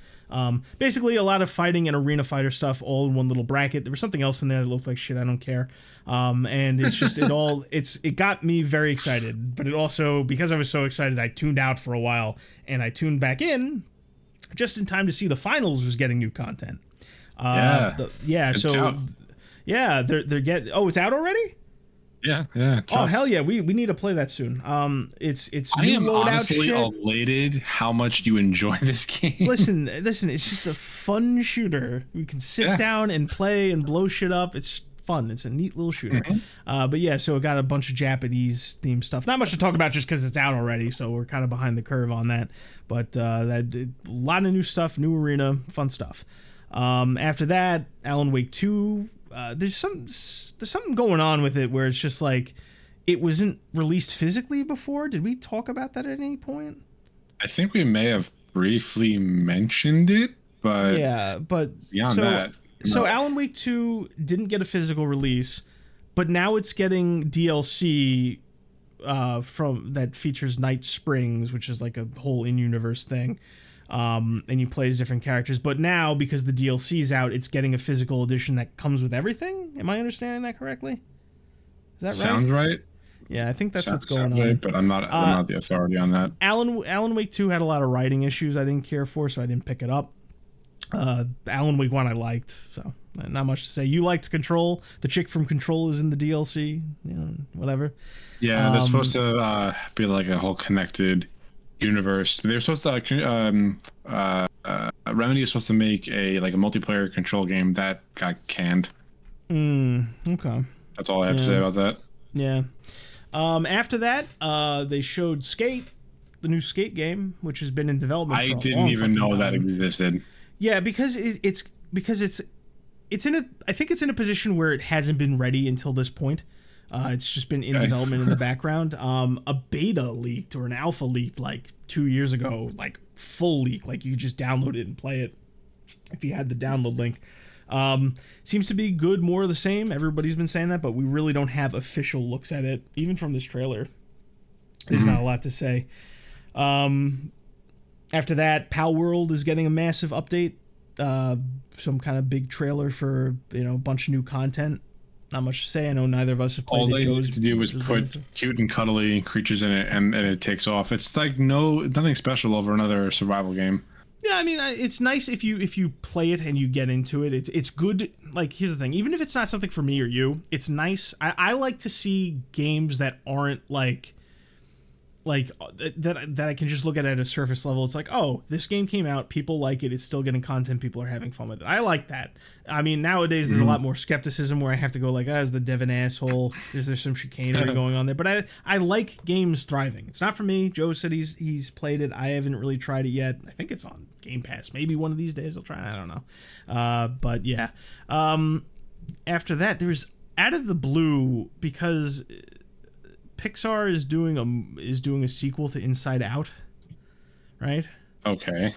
Basically a lot of fighting and arena fighter stuff all in one little bracket. There was something else in there that looked like shit. I don't care. And it's just it got me very excited, but it also, because I was so excited, I tuned out for a while and I tuned back in just in time to see the finals was getting new content. They're getting. Oh, it's out already? Yeah. Oh, hell yeah, we need to play that soon. It's I am honestly elated how much you enjoy this game. Listen, it's just a fun shooter. We can sit down and play and blow shit up. It's fun. It's a neat little shooter. But yeah, so it got a bunch of Japanese themed stuff. Not much to talk about just because it's out already, so we're kind of behind the curve on that. But a lot of new stuff, new arena, fun stuff. After that, Alan Wake 2. There's something going on with it where it's just like it wasn't released physically before. Did we talk about that at any point? I think we may have briefly mentioned it, but beyond that. No. So Alan Wake 2 didn't get a physical release, but now it's getting DLC from that features Night Springs, which is like a whole in-universe thing. And you play as different characters, but now because the DLC is out, it's getting a physical edition that comes with everything. Am I understanding that correctly? Is that right? Sounds right. Yeah, I think that's what's going Sounds right, on. but I'm not the authority on that. Alan Wake 2 had a lot of writing issues I didn't care for, so I didn't pick it up. Alan Wake 1 I liked, so not much to say. You liked Control. The chick from Control is in the DLC. Whatever. Yeah, they're supposed to be like a whole connected universe. They're supposed to Remedy is supposed to make a multiplayer Control game that got canned. Okay. That's all I have to say about that. Yeah. After that, they showed Skate, the new Skate game, which has been in development for a long didn't even know time. that existed. Yeah, because it's in a, I think it's in a position where it hasn't been ready until this point. It's just been in development in the background. A beta leaked or an alpha leaked like 2 years ago, like full leak, like you could just download it and play it if you had the download link. Seems to be good, more of the same. Everybody's been saying that, but we really don't have official looks at it. Even from this trailer, there's not a lot to say. After that, Pal World is getting a massive update. Some kind of big trailer for, a bunch of new content. Not much to say. I know neither of us have played All it. they need to do is put cute and cuddly creatures in it, and it takes off. It's like nothing special over another survival game. Yeah, I mean, it's nice if you play it and you get into it. It's good. Like, here's the thing. Even if it's not something for me or you, it's nice. I like to see games that aren't like that I can just look at a surface level. It's like, oh, this game came out, people like it, it's still getting content, people are having fun with it. I like that. I mean, nowadays there's a lot more skepticism where I have to go like, is the dev an asshole? Is there some chicanery going on there? But I like games thriving. It's not for me. Joe said he's played it. I haven't really tried it yet. I think it's on Game Pass. Maybe one of these days I'll try it. I don't know. But yeah. After that, there's out of the blue, because Pixar is doing a sequel to Inside Out, right? Okay.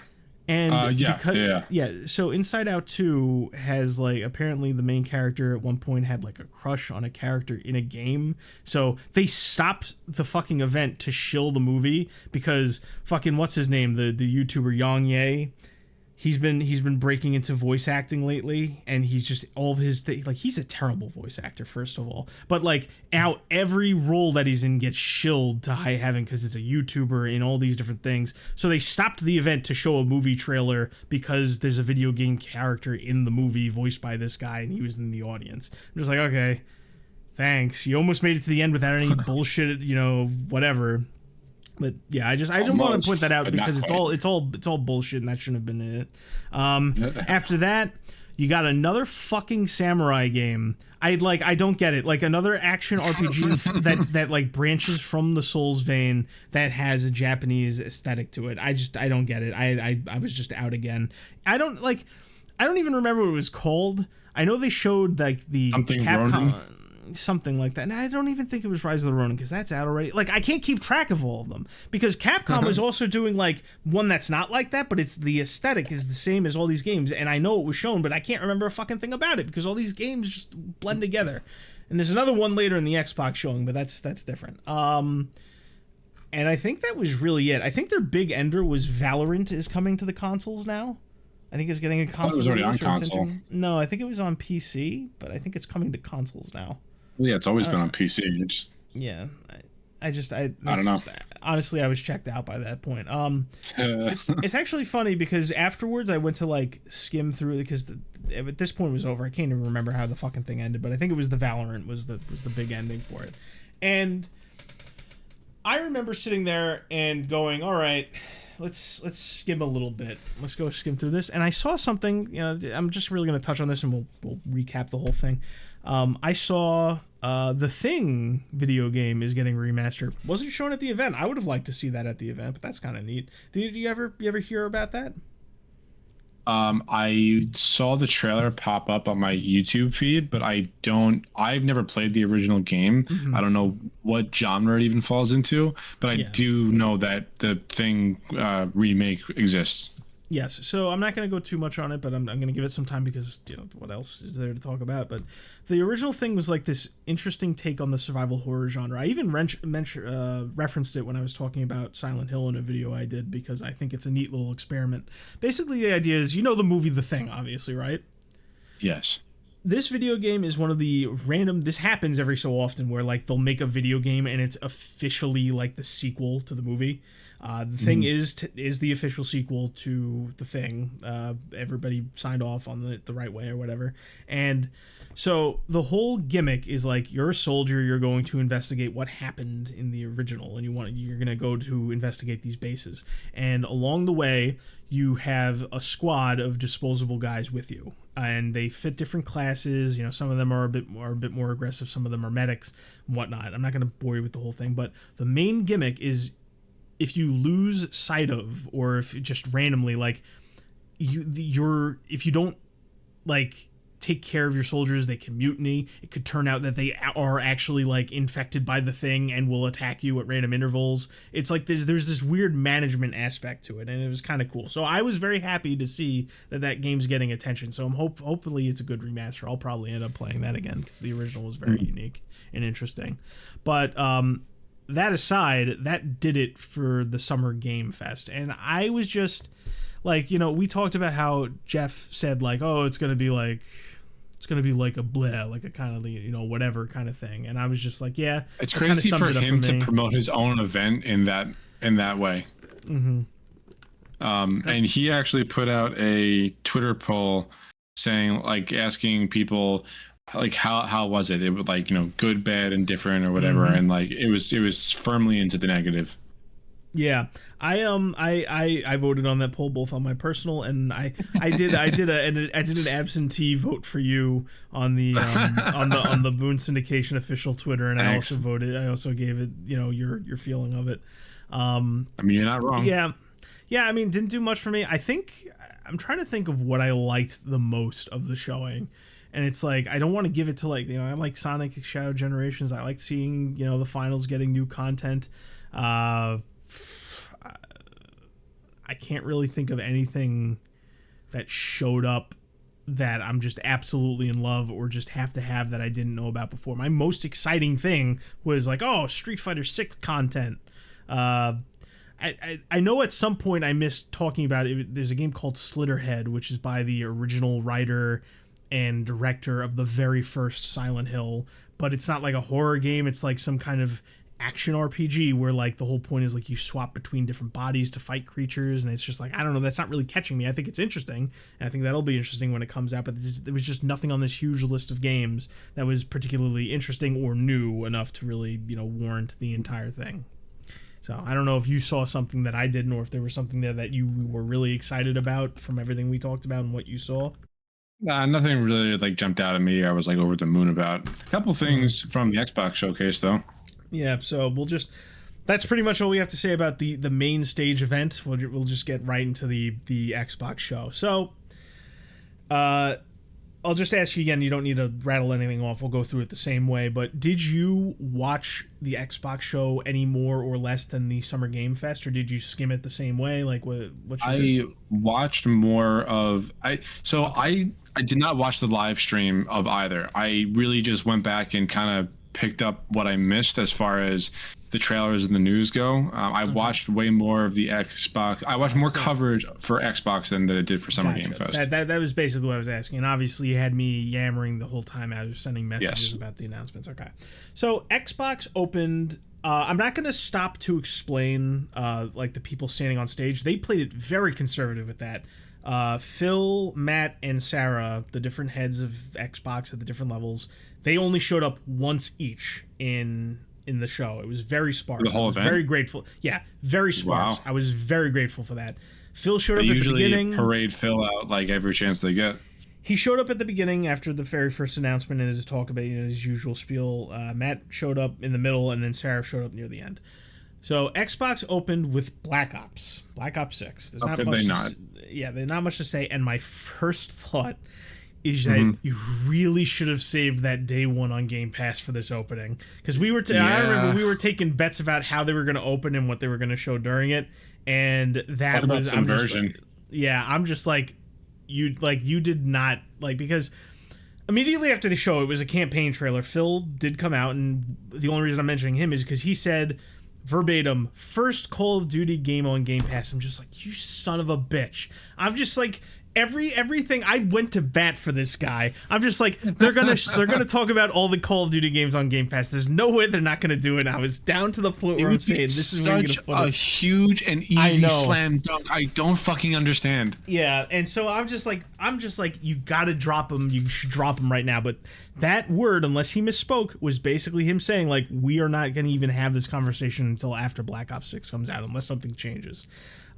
And yeah. So Inside Out 2 has like, apparently the main character at one point had like a crush on a character in a game. So they stopped the fucking event to shill the movie because fucking what's his name, the YouTuber Yang Ye. He's been breaking into voice acting lately, and he's just all of his like, he's a terrible voice actor, first of all. But like, now every role that he's in gets shilled to high heaven because it's a YouTuber in all these different things. So they stopped the event to show a movie trailer because there's a video game character in the movie voiced by this guy, and he was in the audience. I'm just like, okay, thanks. You almost made it to the end without any bullshit, whatever. But yeah, I just want to point that out because it's all bullshit, and that shouldn't have been in it. After that, you got another fucking samurai game. I don't get it. Like another action RPG that like branches from the Souls vein that has a Japanese aesthetic to it. I don't get it. I was just out again. I don't even remember what it was called. I know they showed like the something Capcom. Ronin? Something like that. And I don't even think it was Rise of the Ronin because that's out already. Like, I can't keep track of all of them because Capcom is also doing like one that's not like that, but it's the aesthetic is the same as all these games. And I know it was shown, but I can't remember a fucking thing about it because all these games just blend together. And there's another one later in the Xbox showing, but that's different. And I think that was really it. I think their big ender was Valorant is coming to the consoles now. I think it's getting a console. It was already on console. No, I think it was on PC, but I think it's coming to consoles now. Yeah, it's always been on PC. I don't know. Honestly, I was checked out by that point. It's actually funny because afterwards I went to like skim through it because at this point it was over. I can't even remember how the fucking thing ended, but I think it was the Valorant was the big ending for it. And I remember sitting there and going, all right, let's skim a little bit. Let's go skim through this. And I saw something, I'm just really going to touch on this and we'll recap the whole thing. I saw The Thing video game is getting remastered. Wasn't shown at the event. I would have liked to see that at the event, but that's kind of neat. Did you ever hear about that? I saw the trailer pop up on my YouTube feed, but I've never played the original game. Mm-hmm. I don't know what genre it even falls into, but I do know that the Thing remake exists. Yes, so I'm not going to go too much on it, but I'm going to give it some time because, what else is there to talk about? But the original Thing was like this interesting take on the survival horror genre. I even referenced it when I was talking about Silent Hill in a video I did because I think it's a neat little experiment. Basically, the idea is, the movie The Thing, obviously, right? Yes. this video game is one of the random. This happens every so often where like they'll make a video game and it's officially like the sequel to the movie. The Thing is the official sequel to The Thing. Everybody signed off on the right way or whatever. And so the whole gimmick is like you're a soldier, you're going to investigate what happened in the original, and you're going to go to investigate these bases. And along the way, you have a squad of disposable guys with you, and they fit different classes. You know, some of them are a bit more aggressive, some of them are medics and whatnot. I'm not going to bore you with the whole thing, but the main gimmick is if you lose sight of, or if just randomly, like if you don't like take care of your soldiers, they can mutiny. It could turn out that they are actually like infected by the Thing and will attack you at random intervals. It's like there's this weird management aspect to it, and it was kind of cool. So I was very happy to see that game's getting attention. So I'm hopefully it's a good remaster. I'll probably end up playing that again because the original was very unique and interesting. But that aside, that did it for the Summer Game Fest. And I was just like, you know, we talked about how Jeff said like, oh, it's going to be like a bleh, like a kind of, you know, whatever kind of thing. And I was just like, yeah. It's crazy for him to promote his own event in that way. Mm-hmm. And he actually put out a Twitter poll saying, like, asking people, like, how was it? It was like, you know, good, bad, and different or whatever. Mm-hmm. And like it was firmly into the negative. Yeah, I voted on that poll both on my personal and I did an absentee vote for you on the on the Moon Syndication official Twitter, and Thanks. I also gave it, you know, your feeling of it. I mean, you're not wrong. Yeah. I mean, didn't do much for me. I think I'm trying to think of what I liked the most of the showing. And it's like, I don't want to give it to, like, you know, I like Sonic Shadow Generations. I like seeing, you know, the finals getting new content. I can't really think of anything that showed up that I'm just absolutely in love or just have to have that I didn't know about before. My most exciting thing was like, oh, Street Fighter 6 content. I know at some point I missed talking about it. There's a game called Slitterhead, which is by the original writer and director of the very first Silent Hill, but it's not like a horror game. It's like some kind of action RPG where like the whole point is like you swap between different bodies to fight creatures, and it's just like, I don't know, that's not really catching me. I think it's interesting, and I think that'll be interesting when it comes out, but there was just nothing on this huge list of games that was particularly interesting or new enough to really, you know, warrant the entire thing. So I don't know if you saw something that I didn't, or if there was something there that you were really excited about from everything we talked about and what you saw. Nothing really like jumped out at me. I was like over the moon about a couple things from the Xbox showcase though. Yeah, so that's pretty much all we have to say about the main stage event. We'll just get right into the Xbox show. So I'll just ask you again, you don't need to rattle anything off. We'll go through it the same way, but did you watch the Xbox show any more or less than the Summer Game Fest, or did you skim it the same way? Like what I watched more of I did not watch the live stream of either. I really just went back and kind of picked up what I missed as far as the trailers and the news go. I watched way more of the Xbox. I watched more coverage for Xbox than I did for Summer Game Fest. That was basically what I was asking. And obviously you had me yammering the whole time. I was sending messages about the announcements. Okay. So Xbox opened. I'm not going to stop to explain like the people standing on stage. They played it very conservative with that. Phil, Matt, and Sarah, the different heads of Xbox at the different levels, they only showed up once each in the show. It was very sparse. The whole event? Very grateful. Yeah, very sparse. Wow. I was very grateful for that. Phil showed up at the beginning. Usually parade Phil out like every chance they get. He showed up at the beginning after the very first announcement and his talk about, you know, his usual spiel. Matt showed up in the middle, and then Sarah showed up near the end. So Xbox opened with Black Ops 6. There's not much to say. And my first thought is that you really should have saved that day one on Game Pass for this opening, because we were I remember we were taking bets about how they were going to open and what they were going to show during it, and that was I'm just like you did not like, because immediately after the show it was a campaign trailer. Phil did come out, and the only reason I'm mentioning him is because he said verbatim, first Call of Duty game on Game Pass. I'm just like, you son of a bitch. I'm just like, everything. I went to bat for this guy. I'm just like, they're gonna talk about all the Call of Duty games on Game Pass. There's no way they're not gonna do it. And I was down to the point where I'm saying this is where you're gonna put a it. huge and easy slam dunk. I don't fucking understand. Yeah, and so I'm just like, you gotta drop him. You should drop him right now. But that word, unless he misspoke, was basically him saying like, we are not gonna even have this conversation until after Black Ops 6 comes out, unless something changes.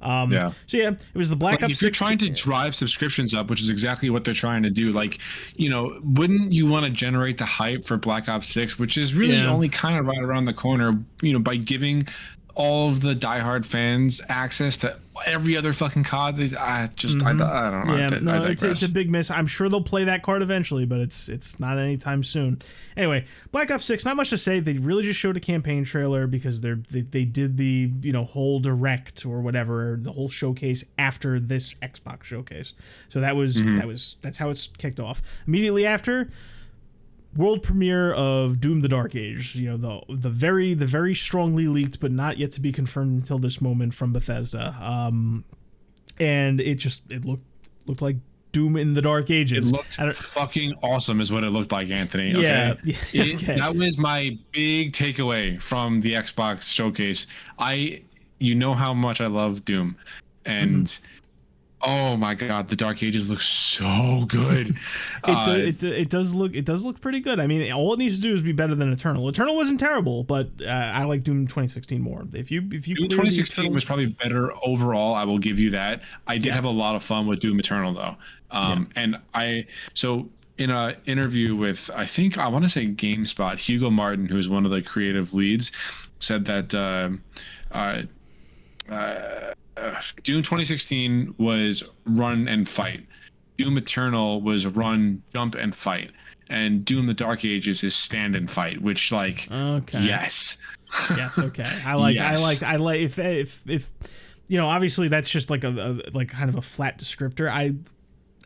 So yeah, it was the Black Ops 6. If you're trying to drive subscriptions up, which is exactly what they're trying to do, like, wouldn't you want to generate the hype for Black Ops 6, which is really only kind of right around the corner, by giving all of the diehard fans access to every other fucking COD? I don't know. Yeah, it's a big miss. I'm sure they'll play that card eventually, but it's not anytime soon. Anyway, Black Ops 6, not much to say. They really just showed a campaign trailer because they did the whole direct or whatever, the whole showcase after this Xbox showcase. So that's how it's kicked off. Immediately after, world premiere of Doom: The Dark Age, the very strongly leaked but not yet to be confirmed until this moment from Bethesda. And it looked like Doom in the Dark Ages. It looked fucking awesome is what it looked like, Anthony. Yeah. Okay? That was my big takeaway from the Xbox showcase. You know how much I love Doom, and oh my god, the Dark Ages looks so good. It does look pretty good. I mean, all it needs to do is be better than Eternal. Eternal wasn't terrible, but I like Doom 2016 more. If you Doom 2016 was probably better overall, I will give you that. I did have a lot of fun with Doom Eternal though. And in an interview with, I want to say GameSpot, Hugo Martin, who's one of the creative leads, said that Doom 2016 was run and fight. Doom Eternal was run, jump, and fight. And Doom: The Dark Ages is stand and fight, which yes. Yes, okay. I like if obviously that's just like a kind of a flat descriptor.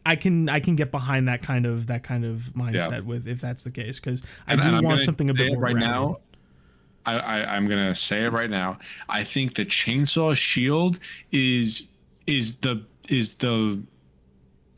I can get behind that kind of mindset with, if that's the case, because I do want something a bit more right grounded. now. I'm gonna say it right now. I think the chainsaw shield is the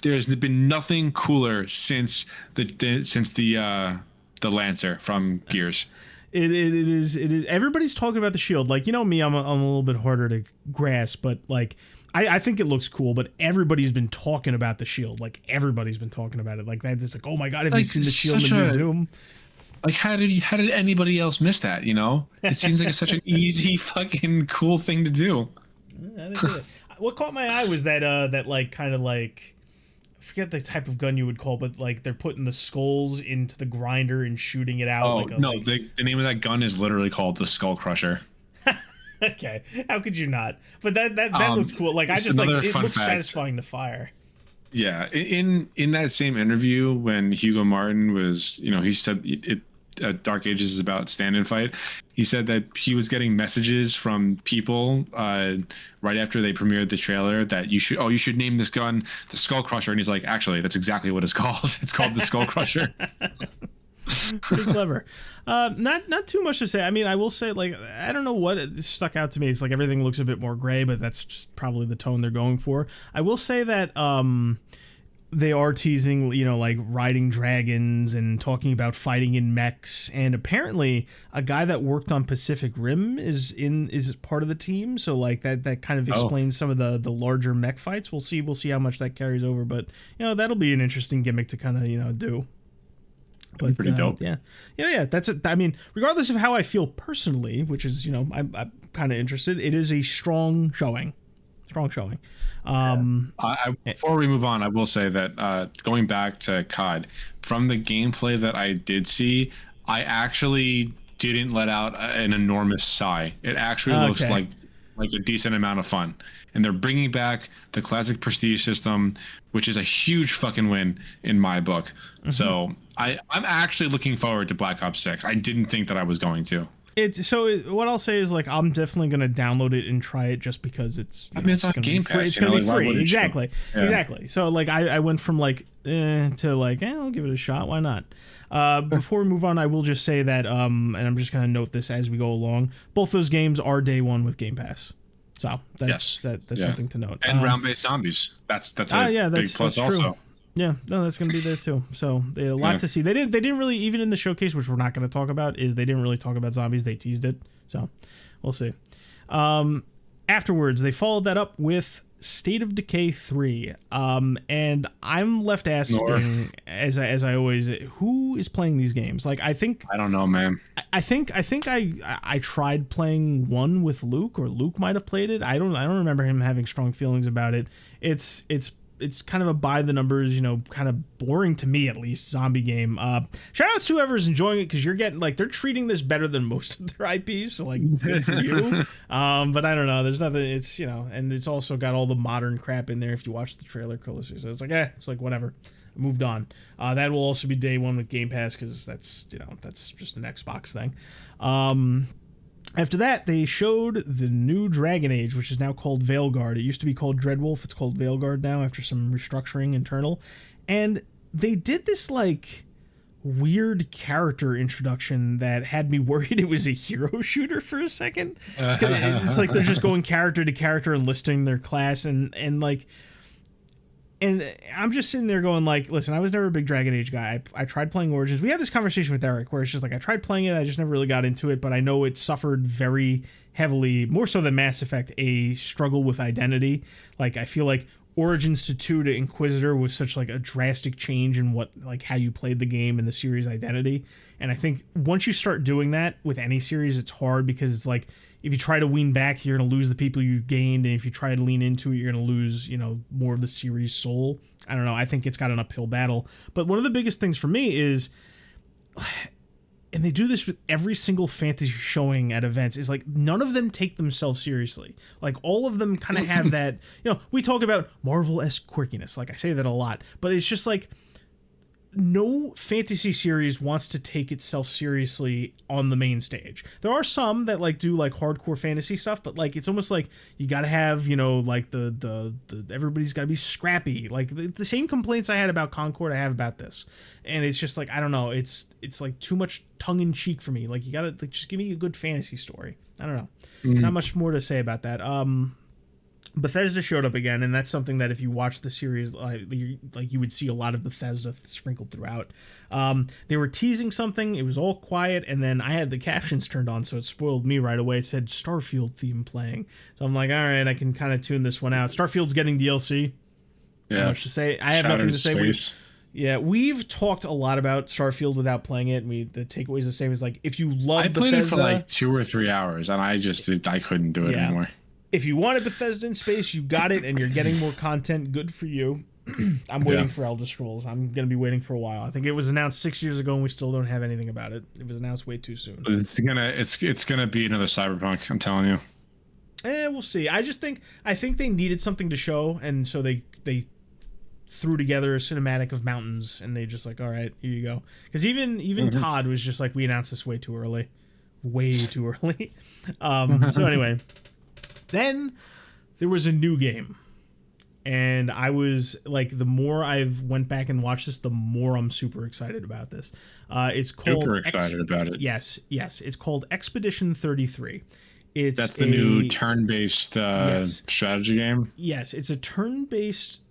there's been nothing cooler since the Lancer from Gears. It is everybody's talking about the shield. Like, me, I'm a little bit harder to grasp, but like I think it looks cool, but everybody's been talking about the shield. Like, everybody's been talking about it like that. It's like, oh my god, have you seen the shield in New Doom? Like, how did anybody else miss that? It seems like it's such an easy fucking cool thing to do. What caught my eye was that like kind of like, I forget the type of gun you would call, but like they're putting the skulls into the grinder and shooting it out. Oh no, the name of that gun is literally called the Skull Crusher. Okay, how could you not? But that looks cool. Like, I just like it looks satisfying to fire. Yeah, in that same interview when Hugo Martin was, he said Dark Ages is about stand and fight. He said that he was getting messages from people right after they premiered the trailer that you should name this gun the Skull Crusher, and he's like, actually, that's exactly what it's called. It's called the Skull Crusher. Pretty clever. Not too much to say. I mean, I will say, like, I don't know what stuck out to me. It's like everything looks a bit more gray, but that's just probably the tone they're going for. I will say that they are teasing, like riding dragons and talking about fighting in mechs, and apparently a guy that worked on Pacific Rim is part of the team. So like that kind of explains some of the larger mech fights. We'll see how much that carries over, but that'll be an interesting gimmick to kind of do. But pretty dope. Yeah. That's it. I mean, regardless of how I feel personally, which is I'm kind of interested. It is a strong showing. Before we move on, I will say that going back to COD, from the gameplay that I did see, I actually didn't let out an enormous sigh. It actually looks like a decent amount of fun. And they're bringing back the classic prestige system, which is a huge fucking win in my book. Mm-hmm. So I'm actually looking forward to Black Ops 6. I didn't think that I was going to. What I'll say is, like, I'm definitely going to download it and try it just because it's on Game Pass. It's going to be free. Exactly. So like I went from like to like, I'll give it a shot. Why not? Before we move on, I will just say that and I'm just going to note this as we go along. Both those games are day one with Game Pass. So Yes. that's Yeah. something to note. And round-based zombies. That's a Yeah, big plus that's also. true. Yeah, no, that's going to be there too. So they had a lot to see. They didn't really, even in the showcase, which we're not going to talk about, is they didn't really talk about zombies. They teased it. So we'll see. Afterwards, they followed that up with State of Decay 3. And I'm left asking, as I always, who is playing these games? Like, I don't know, man. I think I tried playing one with Luke, or Luke might have played it. I don't remember him having strong feelings about it. It's kind of a by the numbers, kind of boring to me, at least, zombie game. Shout out to whoever's enjoying it, because you're getting, like, they're treating this better than most of their IPs, so, like, good for you. But I don't know, there's nothing, it's, and it's also got all the modern crap in there if you watch the trailer closely, so it's like whatever. I moved on. That will also be day one with Game Pass, because that's just an Xbox thing. After that, they showed the new Dragon Age, which is now called Veilguard. It used to be called Dreadwolf. It's called Veilguard now after some restructuring internal. And they did this, like, weird character introduction that had me worried it was a hero shooter for a second. It's like they're just going character to character and listing their class, and I'm just sitting there going, like, listen, I was never a big Dragon Age guy. I tried playing Origins. We had this conversation with Eric where it's just like, I tried playing it, I just never really got into it, but I know it suffered very heavily, more so than Mass Effect, a struggle with identity. Like, I feel like Origins to 2 to Inquisitor was such, like, a drastic change in what, like, how you played the game and the series identity. And I think once you start doing that with any series, it's hard, because it's like, if you try to wean back, you're going to lose the people you gained, and if you try to lean into it, you're going to lose, more of the series soul. I don't know. I think it's got an uphill battle. But one of the biggest things for me is, and they do this with every single fantasy showing at events, is like, none of them take themselves seriously. Like, all of them kind of have that, we talk about Marvel-esque quirkiness. Like, I say that a lot, but it's just like, no fantasy series wants to take itself seriously on the main stage. There are some that, like, do, like, hardcore fantasy stuff, but, like, it's almost like you gotta have, like, the everybody's gotta be scrappy. Like, the same complaints I had about Concord I have about this. And it's just like, I don't know, it's like too much tongue-in-cheek for me. Like, you gotta, like, just give me a good fantasy story. I don't know. Not much more to say about that. Bethesda showed up again, and that's something that if you watch the series, you would see a lot of Bethesda sprinkled throughout. They were teasing something, it was all quiet, and then I had the captions turned on, so it spoiled me right away. It said Starfield theme playing. So I'm like, all right, I can kind of tune this one out. Starfield's getting DLC. So much to say. I have nothing to say. We've talked a lot about Starfield without playing it, and the takeaway is the same. Is like, if you love Bethesda... I played it for like 2 or 3 hours, and I couldn't do it anymore. If you wanted Bethesda in space, you got it, and you're getting more content. Good for you. I'm waiting for Elder Scrolls. I'm going to be waiting for a while. I think it was announced 6 years ago, and we still don't have anything about it. It was announced way too soon. It's gonna be another Cyberpunk. I'm telling you. We'll see. I think they needed something to show, and so they threw together a cinematic of mountains, and they just like, all right, here you go. Because even Todd was just like, we announced this way too early. So anyway. Then there was a new game, and I was like, the more I've went back and watched this, the more I'm super excited about this. It's called super excited about it. Yes, it's called Expedition 33. That's the new turn-based strategy game. Yes, it's a turn-based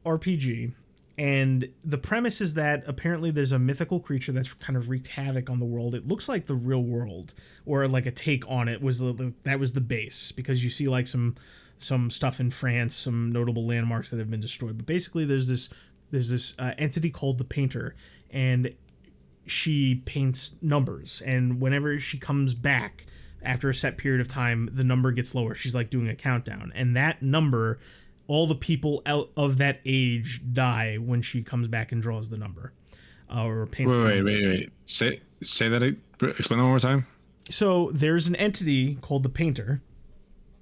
RPG. And the premise is that apparently there's a mythical creature that's kind of wreaked havoc on the world. It looks like the real world, or like a take on it. That was the base, because you see like some stuff in France, some notable landmarks that have been destroyed. But basically, there's this entity called the Painter, and she paints numbers. And whenever she comes back after a set period of time, the number gets lower. She's like doing a countdown, and that number, all the people out of that age die when she comes back and draws the number, or paints. Wait. Say that. Explain that one more time. So there's an entity called the Painter.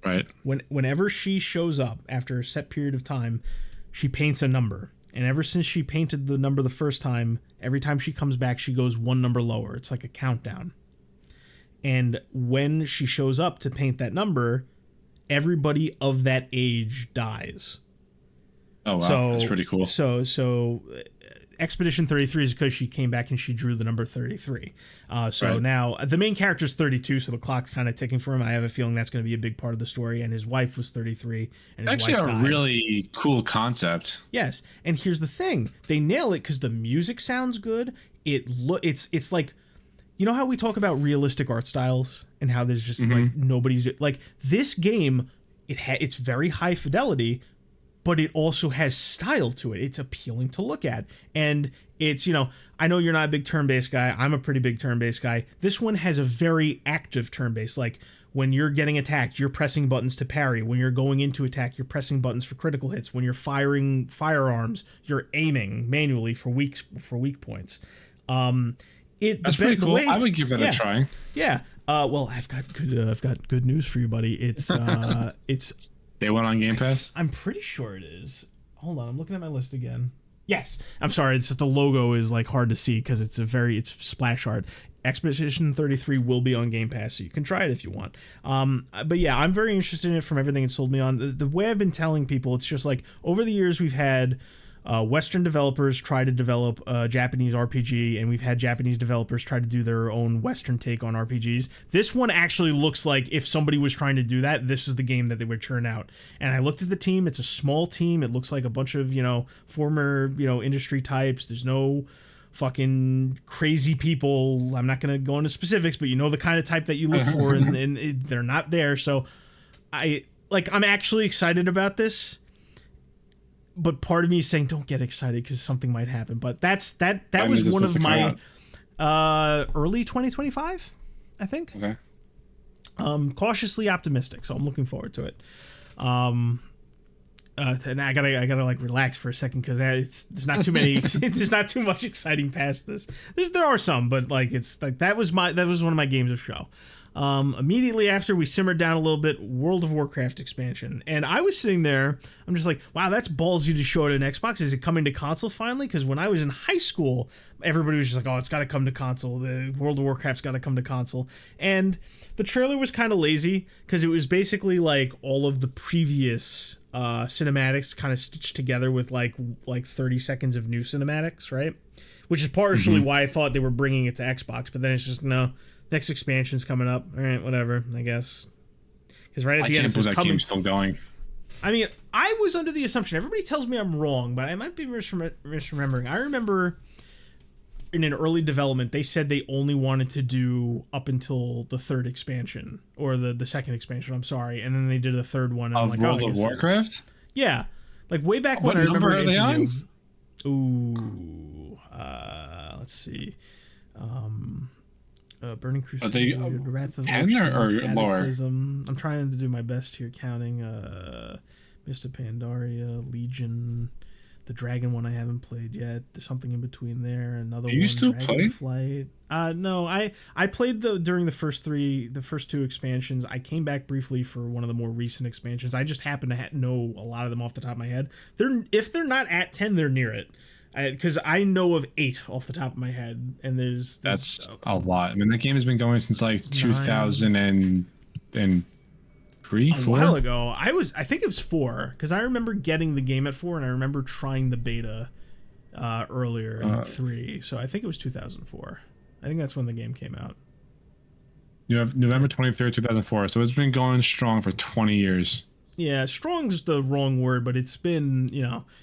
Right. Whenever she shows up after a set period of time, she paints a number. And ever since she painted the number the first time, every time she comes back, she goes one number lower. It's like a countdown. And when she shows up to paint that number, everybody of that age dies. Oh wow, that's pretty cool. So Expedition 33 is because she came back and she drew the number 33. So now the main character is 32, so the clock's kind of ticking for him. I have a feeling that's going to be a big part of the story. And his wife was 33, and his Actually, wife died. really cool concept. Yes, and here's the thing: they nail it because the music sounds good. It's like, you know how we talk about realistic art styles and how there's just like nobody's like this game. It's very high fidelity, but it also has style to it. It's appealing to look at. And it's, I know you're not a big turn-based guy. I'm a pretty big turn-based guy. This one has a very active turn-based. Like, when you're getting attacked, you're pressing buttons to parry. When you're going into attack, you're pressing buttons for critical hits. When you're firing firearms, you're aiming manually for weak points. That's pretty cool. I would give that a try. Yeah. Well, I've got good news for you, buddy. It's They went on Game Pass? I'm pretty sure it is. Hold on, I'm looking at my list again. Yes. I'm sorry, it's just the logo is like hard to see because it's splash art. Expedition 33 will be on Game Pass, so you can try it if you want. But yeah, I'm very interested in it from everything it sold me on. The way I've been telling people, it's just like over the years we've had Western developers try to develop a Japanese RPG, and we've had Japanese developers try to do their own Western take on RPGs. This one actually looks like if somebody was trying to do that, this is the game that they would churn out. And I looked at the team. It's a small team. It looks like a bunch of, former, industry types. There's no fucking crazy people. I'm not going to go into specifics, but the kind of type that you look for, and they're not there. So I'm actually excited about this. But part of me is saying, don't get excited because something might happen. But that was one of my early 2025, I think. Okay. Cautiously optimistic, so I'm looking forward to it. And I gotta like relax for a second because there's not too many. There's not too much exciting past this. There are some, but it's like that was one of my games of show. Immediately after, we simmered down a little bit, World of Warcraft expansion. And I was sitting there, I'm just like, wow, that's ballsy to show it on Xbox. Is it coming to console finally? Because when I was in high school, everybody was just like, oh, it's got to come to console. The World of Warcraft's got to come to console. And the trailer was kind of lazy because it was basically like all of the previous cinematics kind of stitched together with like 30 seconds of new cinematics, right? Which is partially why I thought they were bringing it to Xbox. But then it's just, no. Next expansion's coming up. All right, whatever, I guess. Because right at the end, I can't believe that game's still going. I mean, I was under the assumption, everybody tells me I'm wrong, but I might be misremembering. I remember in an early development, they said they only wanted to do up until the third expansion, or the second expansion, I'm sorry. And then they did a third one. And of World of Warcraft? Yeah. Like way back when I remember an interview. Ooh. Let's see. Burning Crusade, Wrath of the Lich King, or lower? I'm trying to do my best here, counting Mist of Pandaria, Legion, the Dragon one I haven't played yet. There's something in between there. Another one. You still play? Flight. No, I played during the first two expansions. I came back briefly for one of the more recent expansions. I just happen to know a lot of them off the top of my head. If they're not at 10, they're near it. Because I know of 8 off the top of my head, and that's a lot. I mean, that game has been going since like 2003, a while ago. I think it was 4, because I remember getting the game at 4, and I remember trying the beta earlier in 3. So I think it was 2004. I think that's when the game came out. You have November 23rd, 2004. So it's been going strong for 20 years. Yeah, strong's the wrong word, but it's been,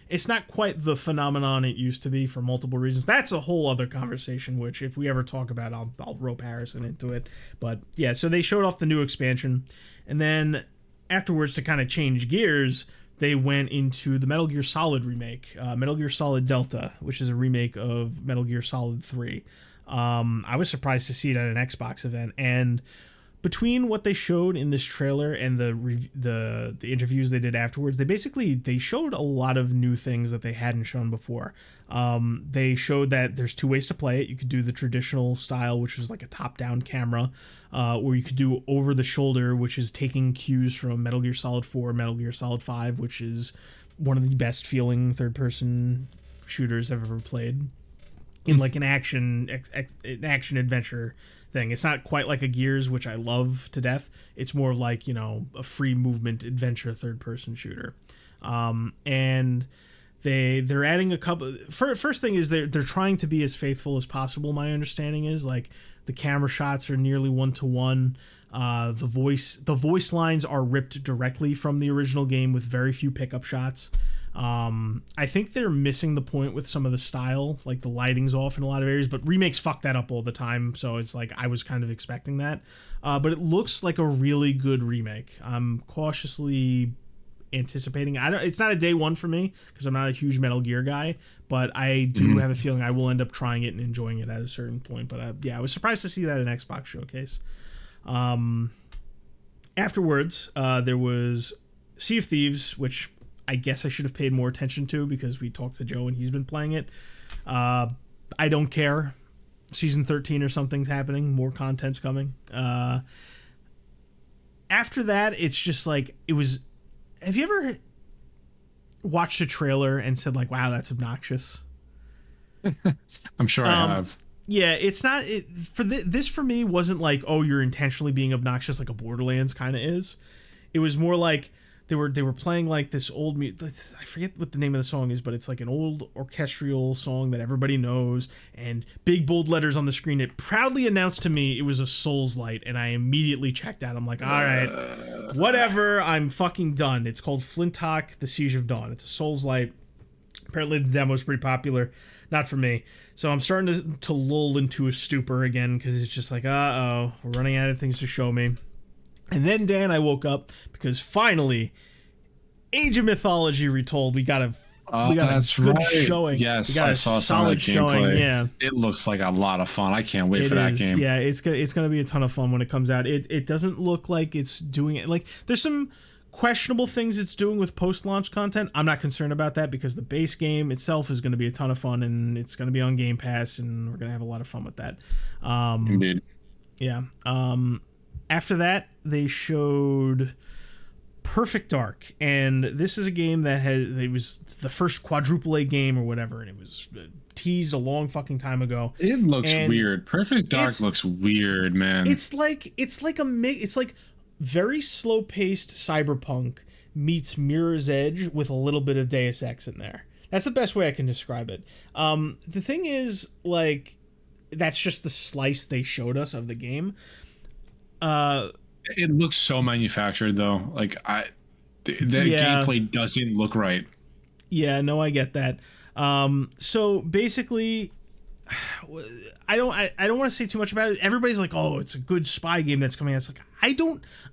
it's not quite the phenomenon it used to be for multiple reasons. That's a whole other conversation, which if we ever talk about, I'll rope Harrison into it. But yeah, so they showed off the new expansion, and then afterwards, to kind of change gears, they went into the Metal Gear Solid remake, Metal Gear Solid Delta, which is a remake of Metal Gear Solid 3. I was surprised to see it at an Xbox event, and between what they showed in this trailer and the interviews they did afterwards, they showed a lot of new things that they hadn't shown before. They showed that there's 2 ways to play it. You could do the traditional style, which was like a top-down camera, or you could do over the shoulder, which is taking cues from Metal Gear Solid 4, Metal Gear Solid 5, which is one of the best feeling third-person shooters I've ever played. In like an action adventure thing. It's not quite like a Gears, which I love to death. It's more like, a free movement adventure third person shooter. And they're adding a couple. First thing is they're trying to be as faithful as possible. My understanding is like the camera shots are nearly 1-to-1. The voice lines are ripped directly from the original game with very few pickup shots. I think they're missing the point with some of the style, like the lighting's off in a lot of areas, but remakes fuck that up all the time, so it's like I was kind of expecting that. But it looks like a really good remake. I'm cautiously anticipating. It's not a day one for me because I'm not a huge Metal Gear guy, but I do have a feeling I will end up trying it and enjoying it at a certain point. But yeah, I was surprised to see that in Xbox Showcase. Afterwards, there was Sea of Thieves, which I guess I should have paid more attention to because we talked to Joe and he's been playing it. I don't care. Season 13 or something's happening. More content's coming. After that, it's just like, it was... Have you ever watched a trailer and said like, wow, that's obnoxious? I'm sure I have. Yeah, it's not... This for me wasn't like, oh, you're intentionally being obnoxious like a Borderlands kind of is. It was more like... They were playing like this old I forget what the name of the song is, but it's like an old orchestral song that everybody knows, and big bold letters on the screen. It proudly announced to me it was a Souls-Light, and I immediately checked out. I'm like, all right, whatever, I'm fucking done. It's called Flintock: The Siege of Dawn. It's a Souls-Light. Apparently the demo's pretty popular. Not for me. So I'm starting to lull into a stupor again because it's just like, uh-oh, we're running out of things to show me. And then, Dan, I woke up because finally, Age of Mythology Retold. We got a good showing. Yes, we got I saw some of the gameplay. Yeah, it looks like a lot of fun. I can't wait for that game. Yeah, it's gonna be a ton of fun when it comes out. It doesn't look like it's doing it. Like, there's some questionable things it's doing with post-launch content. I'm not concerned about that because the base game itself is going to be a ton of fun, and it's going to be on Game Pass, and we're going to have a lot of fun with that. Indeed. Yeah. After that, they showed Perfect Dark, and this is a game that it was the first quadruple A game or whatever, and it was teased a long fucking time ago. It looks weird. Perfect Dark looks weird, man. It's like very slow-paced Cyberpunk meets Mirror's Edge with a little bit of Deus Ex in there. That's the best way I can describe it. The thing is, like, that's just the slice they showed us of the game. It looks so manufactured though. Like the gameplay doesn't look right. Yeah, no, I get that. So basically, I don't want to say too much about it. Everybody's like, oh, it's a good spy game that's coming out. It's like,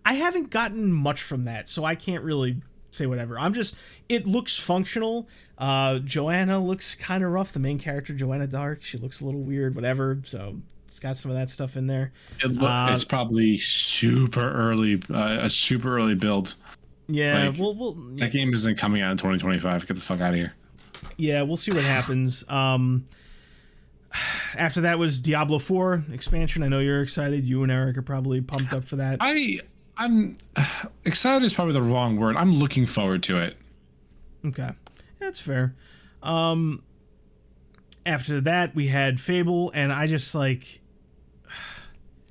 I haven't gotten much from that, so I can't really say whatever. It looks functional. Joanna looks kind of rough. The main character, Joanna Dark, she looks a little weird, whatever. So it's got some of that stuff in there. It's probably super early, a super early build. Yeah, like, that game isn't coming out in 2025. Get the fuck out of here. Yeah, we'll see what happens. After that was Diablo 4 expansion. I know you're excited. You and Eric are probably pumped up for that. I'm excited is probably the wrong word. I'm looking forward to it. Okay, that's fair. After that, we had Fable, and I just like...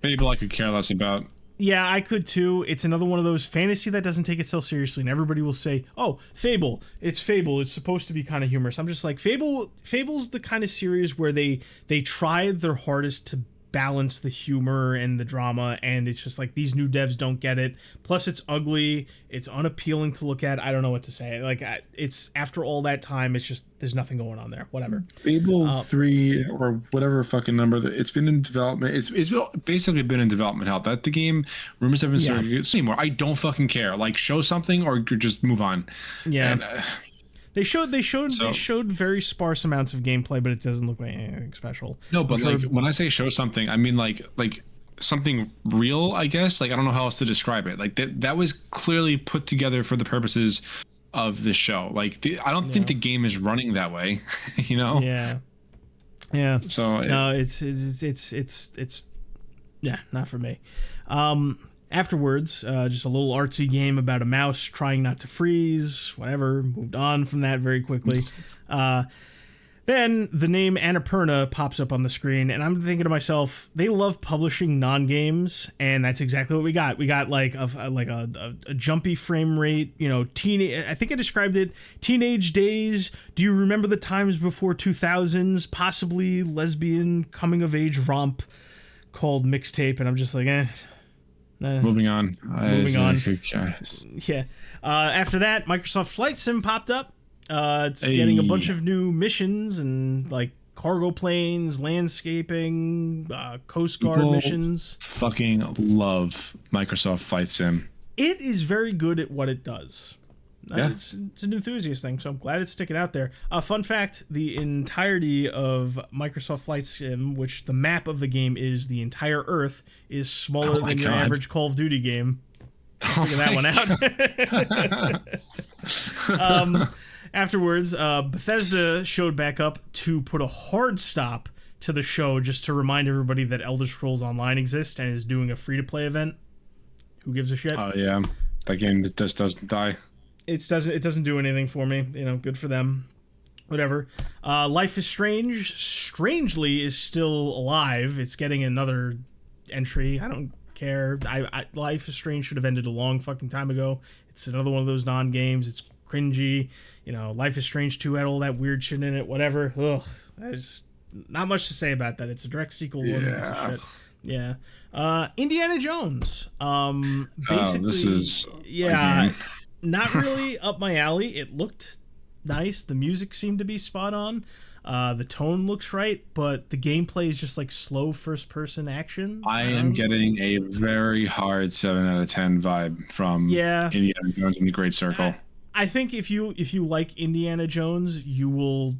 Fable I could care less about. Yeah, I could too. It's another one of those fantasy that doesn't take itself seriously, and everybody will say, oh, Fable. It's supposed to be kind of humorous. I'm just like, Fable's the kind of series where they tried their hardest to balance the humor and the drama, and it's just like, these new devs don't get it. Plus, it's ugly. It's unappealing to look at. I don't know what to say. Like, it's after all that time, it's just, there's nothing going on there. Whatever. Fable 3 or whatever fucking number, it's been in development. It's basically been in development hell. That the game, rumors have been starting anymore. I don't fucking care. Like, show something or just move on. Yeah. And, They showed very sparse amounts of gameplay, but it doesn't look like anything special. No, but like when I say show something, I mean like something real, I guess. Like, I don't know how else to describe it. Like that was clearly put together for the purposes of this show. Like, I don't think the game is running that way, you know? Yeah. Yeah. So no, it's yeah, not for me. Afterwards, just a little artsy game about a mouse trying not to freeze. Whatever. Moved on from that very quickly. Then the name Annapurna pops up on the screen, and I'm thinking to myself, they love publishing non-games, and that's exactly what we got. We got like a jumpy frame rate, you know, I think I described it, teenage days. Do you remember the times before 2000s? Possibly lesbian coming of age romp called Mixtape, and I'm just like, Moving on. Moving on. Yeah. After that, Microsoft Flight Sim popped up. It's getting a bunch of new missions and like cargo planes, landscaping, Coast Guard missions. Fucking love Microsoft Flight Sim. It is very good at what it does. Yeah. It's an enthusiast thing, so I'm glad it's sticking out there. Fun fact, the entirety of Microsoft Flight Sim, which the map of the game is the entire Earth, is smaller than your average Call of Duty game. Figure that one out. Afterwards, Bethesda showed back up to put a hard stop to the show just to remind everybody that Elder Scrolls Online exists and is doing a free-to-play event. Who gives a shit? Oh, yeah. That game just doesn't die. It doesn't do anything for me. You know, good for them. Whatever. Life is Strange, strangely, is still alive. It's getting another entry. I don't care. Life is Strange should have ended a long fucking time ago. It's another one of those non-games. It's cringy. You know, Life is Strange 2 had all that weird shit in it. Whatever. Ugh. There's not much to say about that. It's a direct sequel. Yeah. Yeah. Indiana Jones. Basically, this is not really up my alley. It looked nice. The music seemed to be spot on. The tone looks right, but the gameplay is just like slow first-person action. I am getting a very hard 7 out of 10 vibe from Indiana Jones and the Great Circle. I think if you like Indiana Jones, you'll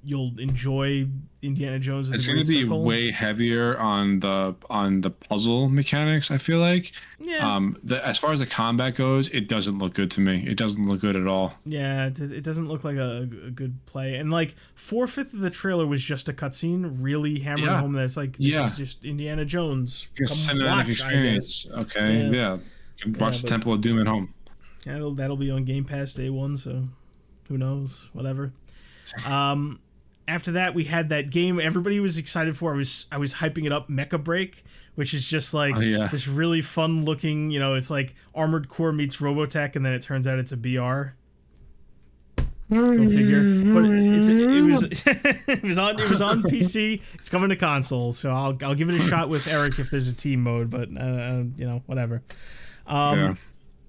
enjoy Indiana Jones. It's going to be way heavier on the puzzle mechanics, I feel like. Yeah. As far as the combat goes, it doesn't look good to me. It doesn't look good at all. Yeah, it doesn't look like a good play. And like 4/5 of the trailer was just a cutscene, really hammering home that it's like this is just Indiana Jones. Cinematic experience. Okay, yeah. Watch the Temple of Doom at home. Yeah, that'll be on Game Pass day one, so who knows? Whatever. After that, we had that game everybody was excited for. I was hyping it up, Mecha Break, which is just like this really fun looking, you know, it's like Armored Core meets Robotech, and then it turns out it's a BR. Go figure. But it was on PC. It's coming to console, so I'll give it a shot with Eric if there's a team mode. But you know, whatever.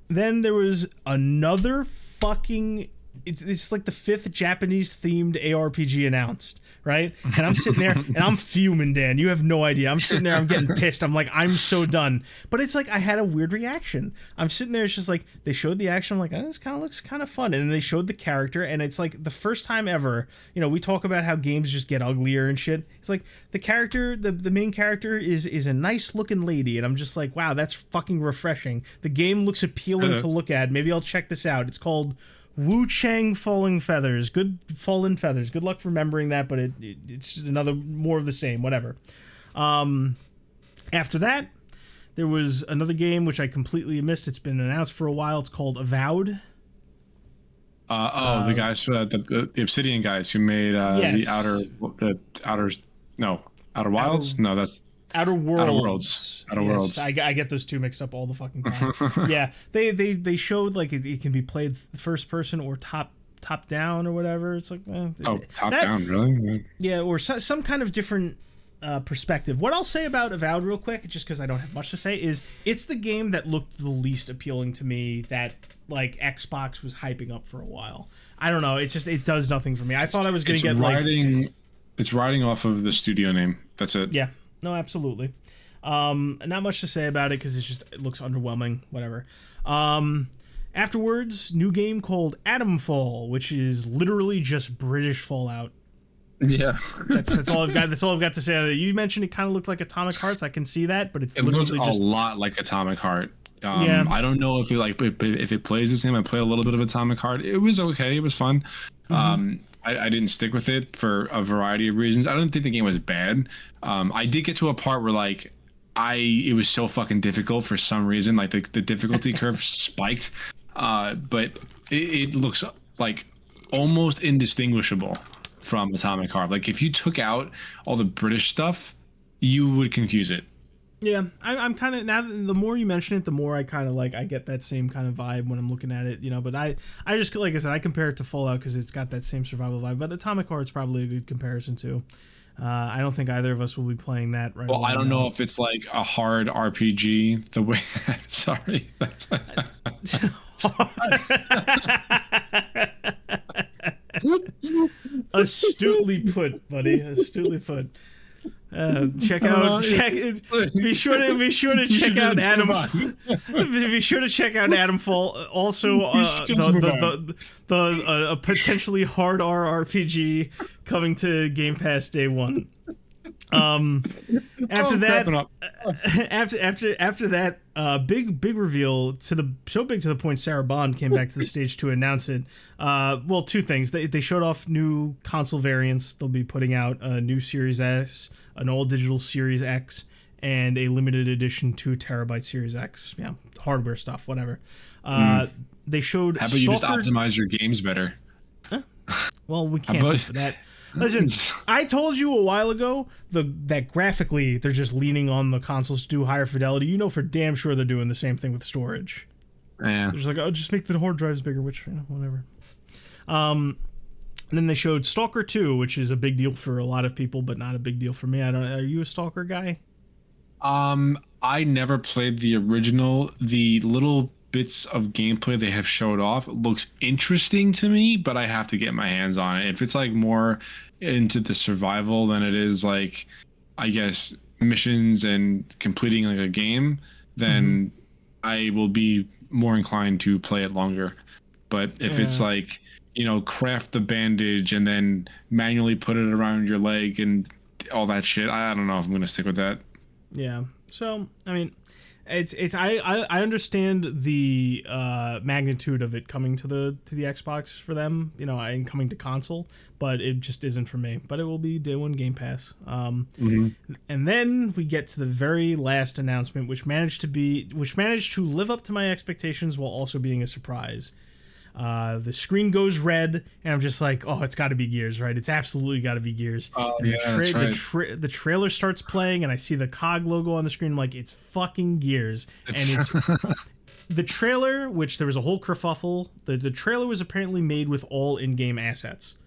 Then there was another fucking. It's like the 5th Japanese themed ARPG announced, right? And I'm sitting there and I'm fuming, Dan. You have no idea. I'm sitting there, I'm getting pissed. I'm like, I'm so done. But it's like I had a weird reaction. I'm sitting there, it's just like they showed the action. I'm like, this kind of looks kind of fun. And then they showed the character, and it's like the first time ever. You know, we talk about how games just get uglier and shit. It's like the character, the main character is a nice looking lady, and I'm just like, wow, that's fucking refreshing. The game looks appealing to look at. Maybe I'll check this out. It's called Wu Chang Falling Feathers. Good Fallen Feathers. Good luck remembering that, but it's another more of the same. Whatever. After that, there was another game which I completely missed. It's been announced for a while. It's called Avowed. The guys, the Obsidian guys who made the Outer Wilds. No, that's Outer Worlds. Outer Worlds. I get those two mixed up all the fucking time. Yeah, they showed like it can be played first person or top down or whatever. It's like top down, really? Yeah, or some kind of different perspective. What I'll say about Avowed real quick, just because I don't have much to say, is it's the game that looked the least appealing to me that like Xbox was hyping up for a while. I don't know. It's just it does nothing for me. I thought I was going to get It's riding off of the studio name. That's it. Yeah. No, absolutely. Not much to say about it because it looks underwhelming. Whatever. Afterwards, new game called Atomfall, which is literally just British Fallout. Yeah, that's all I've got. That's all I've got to say. You mentioned it kind of looked like Atomic Hearts. I can see that, but it looks a lot like Atomic Heart. I don't know if it plays the same. I played a little bit of Atomic Heart. It was okay. It was fun. Mm-hmm. I didn't stick with it for a variety of reasons. I don't think the game was bad. I did get to a part where it was so fucking difficult for some reason. Like the difficulty curve spiked, but it looks like almost indistinguishable from Atomic Heart. Like if you took out all the British stuff, you would confuse it. Yeah, I'm kind of, now the more you mention it, the more I kind of like, I get that same kind of vibe when I'm looking at it, you know. But I just, like I said, I compare it to Fallout because it's got that same survival vibe. But Atomic Heart's probably a good comparison too. I don't think either of us will be playing that right Well, away. I don't know if it's like a hard RPG the way that. Sorry, that's. Astutely put, buddy. Astutely put. Check out. Be sure to check out Adam. Be sure to check out Adam Fall. Also, a potentially hard RPG coming to Game Pass day one. After that, big reveal so big to the point Sarah Bond came back to the stage to announce it. Well, two things. They showed off new console variants. They'll be putting out a new Series S, an all digital Series X, and a limited edition 2 terabyte Series X. Yeah, hardware stuff, whatever. They showed. How about you just optimize your games better? Well, we can't do for that. Listen, I told you a while ago that graphically they're just leaning on the consoles to do higher fidelity. You know for damn sure they're doing the same thing with storage. Yeah. They're just like, oh, just make the hard drives bigger, which, you know, whatever. And then they showed Stalker 2, which is a big deal for a lot of people, but not a big deal for me. Are you a Stalker guy? I never played the original. The little bits of gameplay they have showed off looks interesting to me, but I have to get my hands on it. If it's like more into the survival than it is like, I guess, missions and completing like a game, then I will be more inclined to play it longer. But if it's like, you know, craft the bandage and then manually put it around your leg and all that shit, I don't know if I'm gonna stick with that. Yeah. So I mean, I understand the magnitude of it coming to the Xbox for them, you know, and coming to console, but it just isn't for me. But it will be day one Game Pass. And then we get to the very last announcement, which managed to live up to my expectations while also being a surprise. The screen goes red, and I'm just like, oh, it's got to be Gears, right? It's absolutely got to be Gears. Oh, and yeah, that's right. the trailer starts playing, and I see the COG logo on the screen. I'm like, it's fucking Gears. And it's the trailer, which there was a whole kerfuffle. The trailer was apparently made with all in-game assets.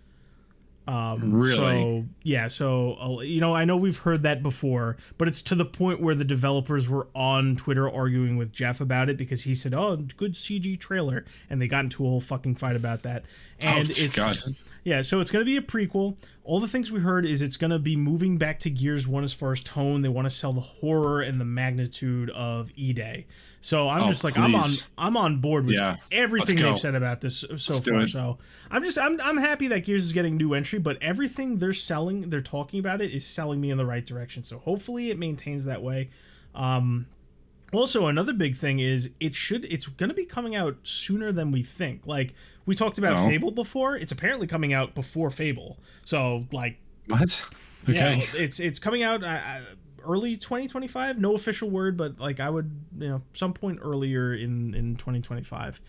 Really? So yeah, so you know, I know we've heard that before, but it's to the point where the developers were on Twitter arguing with Jeff about it because he said, "Oh, good CG trailer," and they got into a whole fucking fight about that. And yeah, so it's going to be a prequel. All the things we heard is it's going to be moving back to Gears 1 as far as tone. They want to sell the horror and the magnitude of E-Day. So I'm just like, please. I'm on board with everything they've said about this so far. So I'm happy that Gears is getting new entry, but everything they're talking about it is selling me in the right direction. So hopefully it maintains that way. Also, another big thing is it's going to be coming out sooner than we think. Like, we talked about Fable before. It's apparently coming out before Fable. So, like... What? Okay. Yeah, it's coming out early 2025. No official word, but, like, I would, you know, some point earlier in 2025.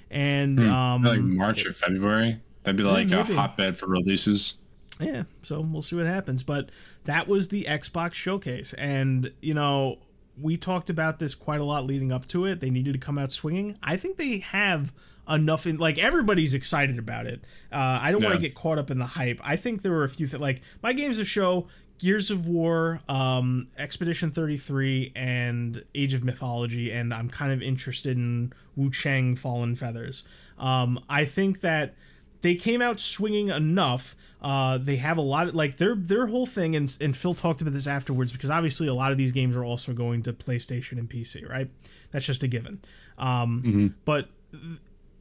And... like March or February? That'd be like a hotbed for releases. Yeah, so we'll see what happens. But that was the Xbox showcase. And, you know... We talked about this quite a lot leading up to it. They needed to come out swinging. I think they have enough like everybody's excited about it. I don't want to get caught up in the hype. I think there were a few like my games of show, Gears of War, Expedition 33, and Age of Mythology, and I'm kind of interested in Wu Chang Fallen Feathers. I think that they came out swinging enough. They have a lot of, like, their whole thing, and Phil talked about this afterwards, because obviously a lot of these games are also going to PlayStation and PC, right? That's just a given. But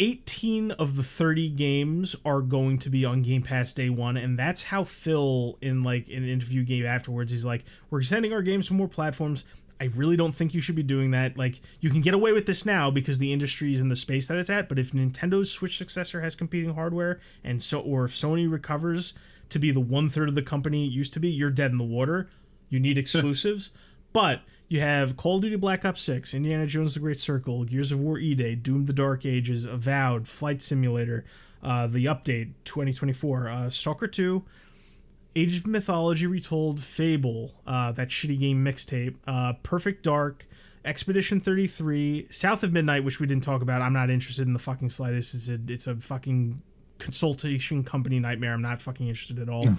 18 of the 30 games are going to be on Game Pass day one, and that's how Phil, in like an interview gave afterwards, he's like, we're extending our games to more platforms. I really don't think you should be doing that. Like, you can get away with this now because the industry is in the space that it's at, but if Nintendo's Switch successor has competing hardware, or if Sony recovers to be the 1/3 of the company it used to be, you're dead in the water. You need exclusives. But you have Call of Duty Black Ops 6, Indiana Jones The Great Circle, Gears of War E-Day, Doom the Dark Ages, Avowed, Flight Simulator, the update 2024, Stalker 2, Age of Mythology Retold, Fable, that shitty game mixtape, Perfect Dark, Expedition 33, South of Midnight, which we didn't talk about. I'm not interested in the fucking slightest. It's a fucking consultation company nightmare. I'm not fucking interested at all.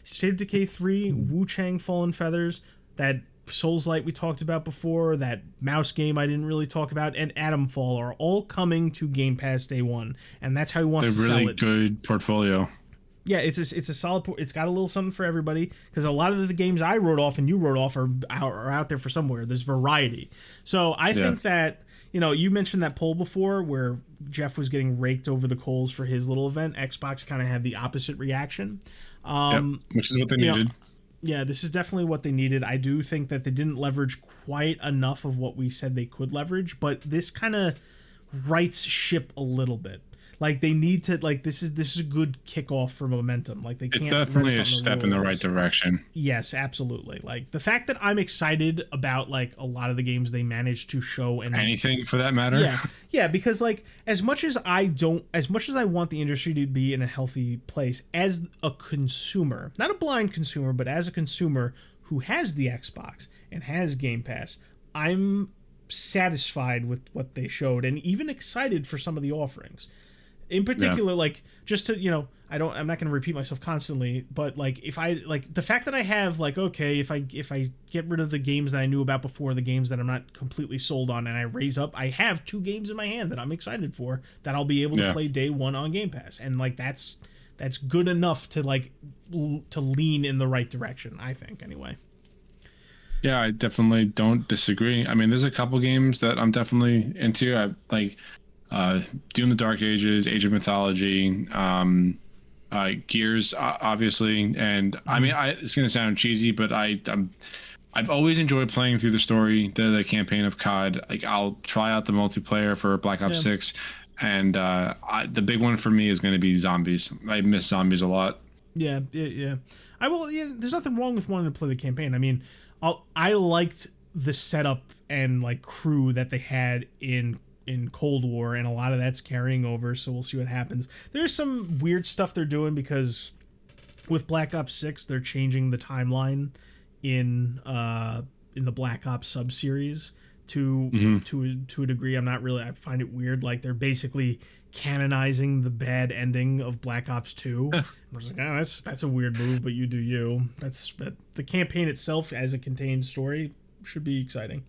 State of Decay 3, Wu Chang Fallen Feathers, that Souls Light we talked about before, that mouse game I didn't really talk about, and Atomfall are all coming to Game Pass day one, and that's how he wants to sell it. They're really good portfolio. Yeah, it's a solid. It's got a little something for everybody, because a lot of the games I wrote off and you wrote off are out there for somewhere. There's variety. So I think that, you mentioned that poll before where Jeff was getting raked over the coals for his little event. Xbox kind of had the opposite reaction. Which is what they needed. Yeah, this is definitely what they needed. I do think that they didn't leverage quite enough of what we said they could leverage, but this kind of rights ship a little bit. Like, they need to, like, this is a good kickoff for momentum. Like, they can't. It's definitely a step in the right direction. Yes, absolutely. Like, the fact that I'm excited about, like, a lot of the games they managed to show, and anything for that matter. Yeah, because, like, as much as I want the industry to be in a healthy place, as a consumer, not a blind consumer, but as a consumer who has the Xbox and has Game Pass, I'm satisfied with what they showed and even excited for some of the offerings. In particular, like, just to, I'm not going to repeat myself constantly, but, like, if I, like, the fact that I have, like, okay, if I get rid of the games that I knew about before, the games that I'm not completely sold on, and I raise up, I have 2 games in my hand that I'm excited for, that I'll be able to play day one on Game Pass. And, like, that's good enough to, like, to lean in the right direction, I think, anyway. Yeah, I definitely don't disagree. I mean, there's a couple games that I'm definitely into. I like Doom the Dark Ages, Age of Mythology, Gears, obviously. And I mean, it's going to sound cheesy, but I've always enjoyed playing through the story, the campaign of COD. Like, I'll try out the multiplayer for Black Ops 6. And the big one for me is going to be zombies. I miss zombies a lot. Yeah. I will. Yeah, there's nothing wrong with wanting to play the campaign. I mean, I liked the setup and, like, crew that they had in Cold War, and a lot of that's carrying over, so we'll see what happens. There's some weird stuff they're doing, because with Black Ops 6 they're changing the timeline in the Black Ops sub-series to a degree. I find it weird. Like, they're basically canonizing the bad ending of Black Ops 2. I was like, oh, that's a weird move, but you do you. But the campaign itself as a contained story should be exciting.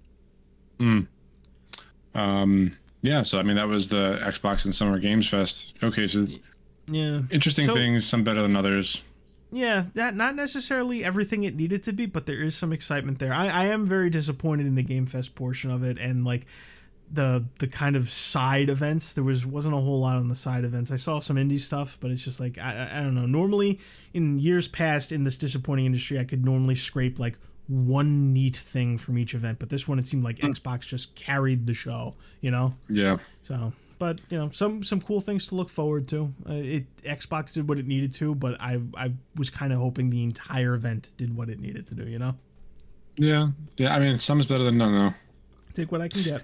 Yeah, so I mean, that was the Xbox and Summer Games Fest showcases. Yeah. Interesting things, some better than others. Yeah, that not necessarily everything it needed to be, but there is some excitement there. I am very disappointed in the Game Fest portion of it, and, like, the kind of side events. There wasn't a whole lot on the side events. I saw some indie stuff, but it's just like, I don't know. Normally, in years past in this disappointing industry, I could normally scrape, like, one neat thing from each event, but this one, it seemed like Xbox just carried the show, Yeah. So, but some cool things to look forward to. Xbox did what it needed to, but I was kind of hoping the entire event did what it needed to do. Yeah. I mean, some's better than none, though. Take what I can get.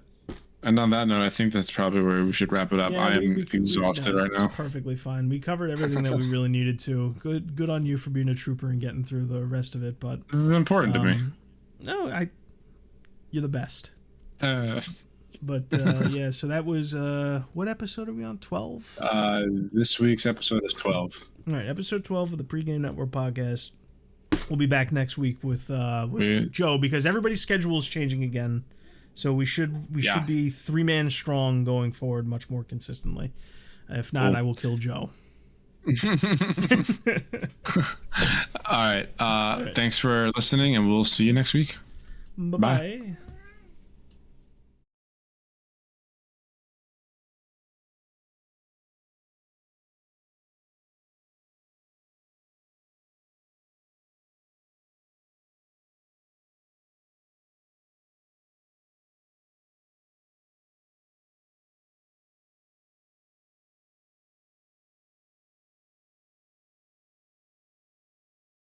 And on that note, I think that's probably where we should wrap it up. I am exhausted right now. Perfectly fine. We covered everything that we really needed to. Good on you for being a trooper and getting through the rest of it. But it's important to me. No, you're the best. But yeah, so that was what episode are we on? 12. This week's episode is 12. All right, episode 12 of the Pregame Network podcast. We'll be back next week with Joe, because everybody's schedule is changing again. So we should be 3-man strong going forward much more consistently. If not, I will kill Joe. All right. Thanks for listening, and we'll see you next week. Bye-bye. Bye.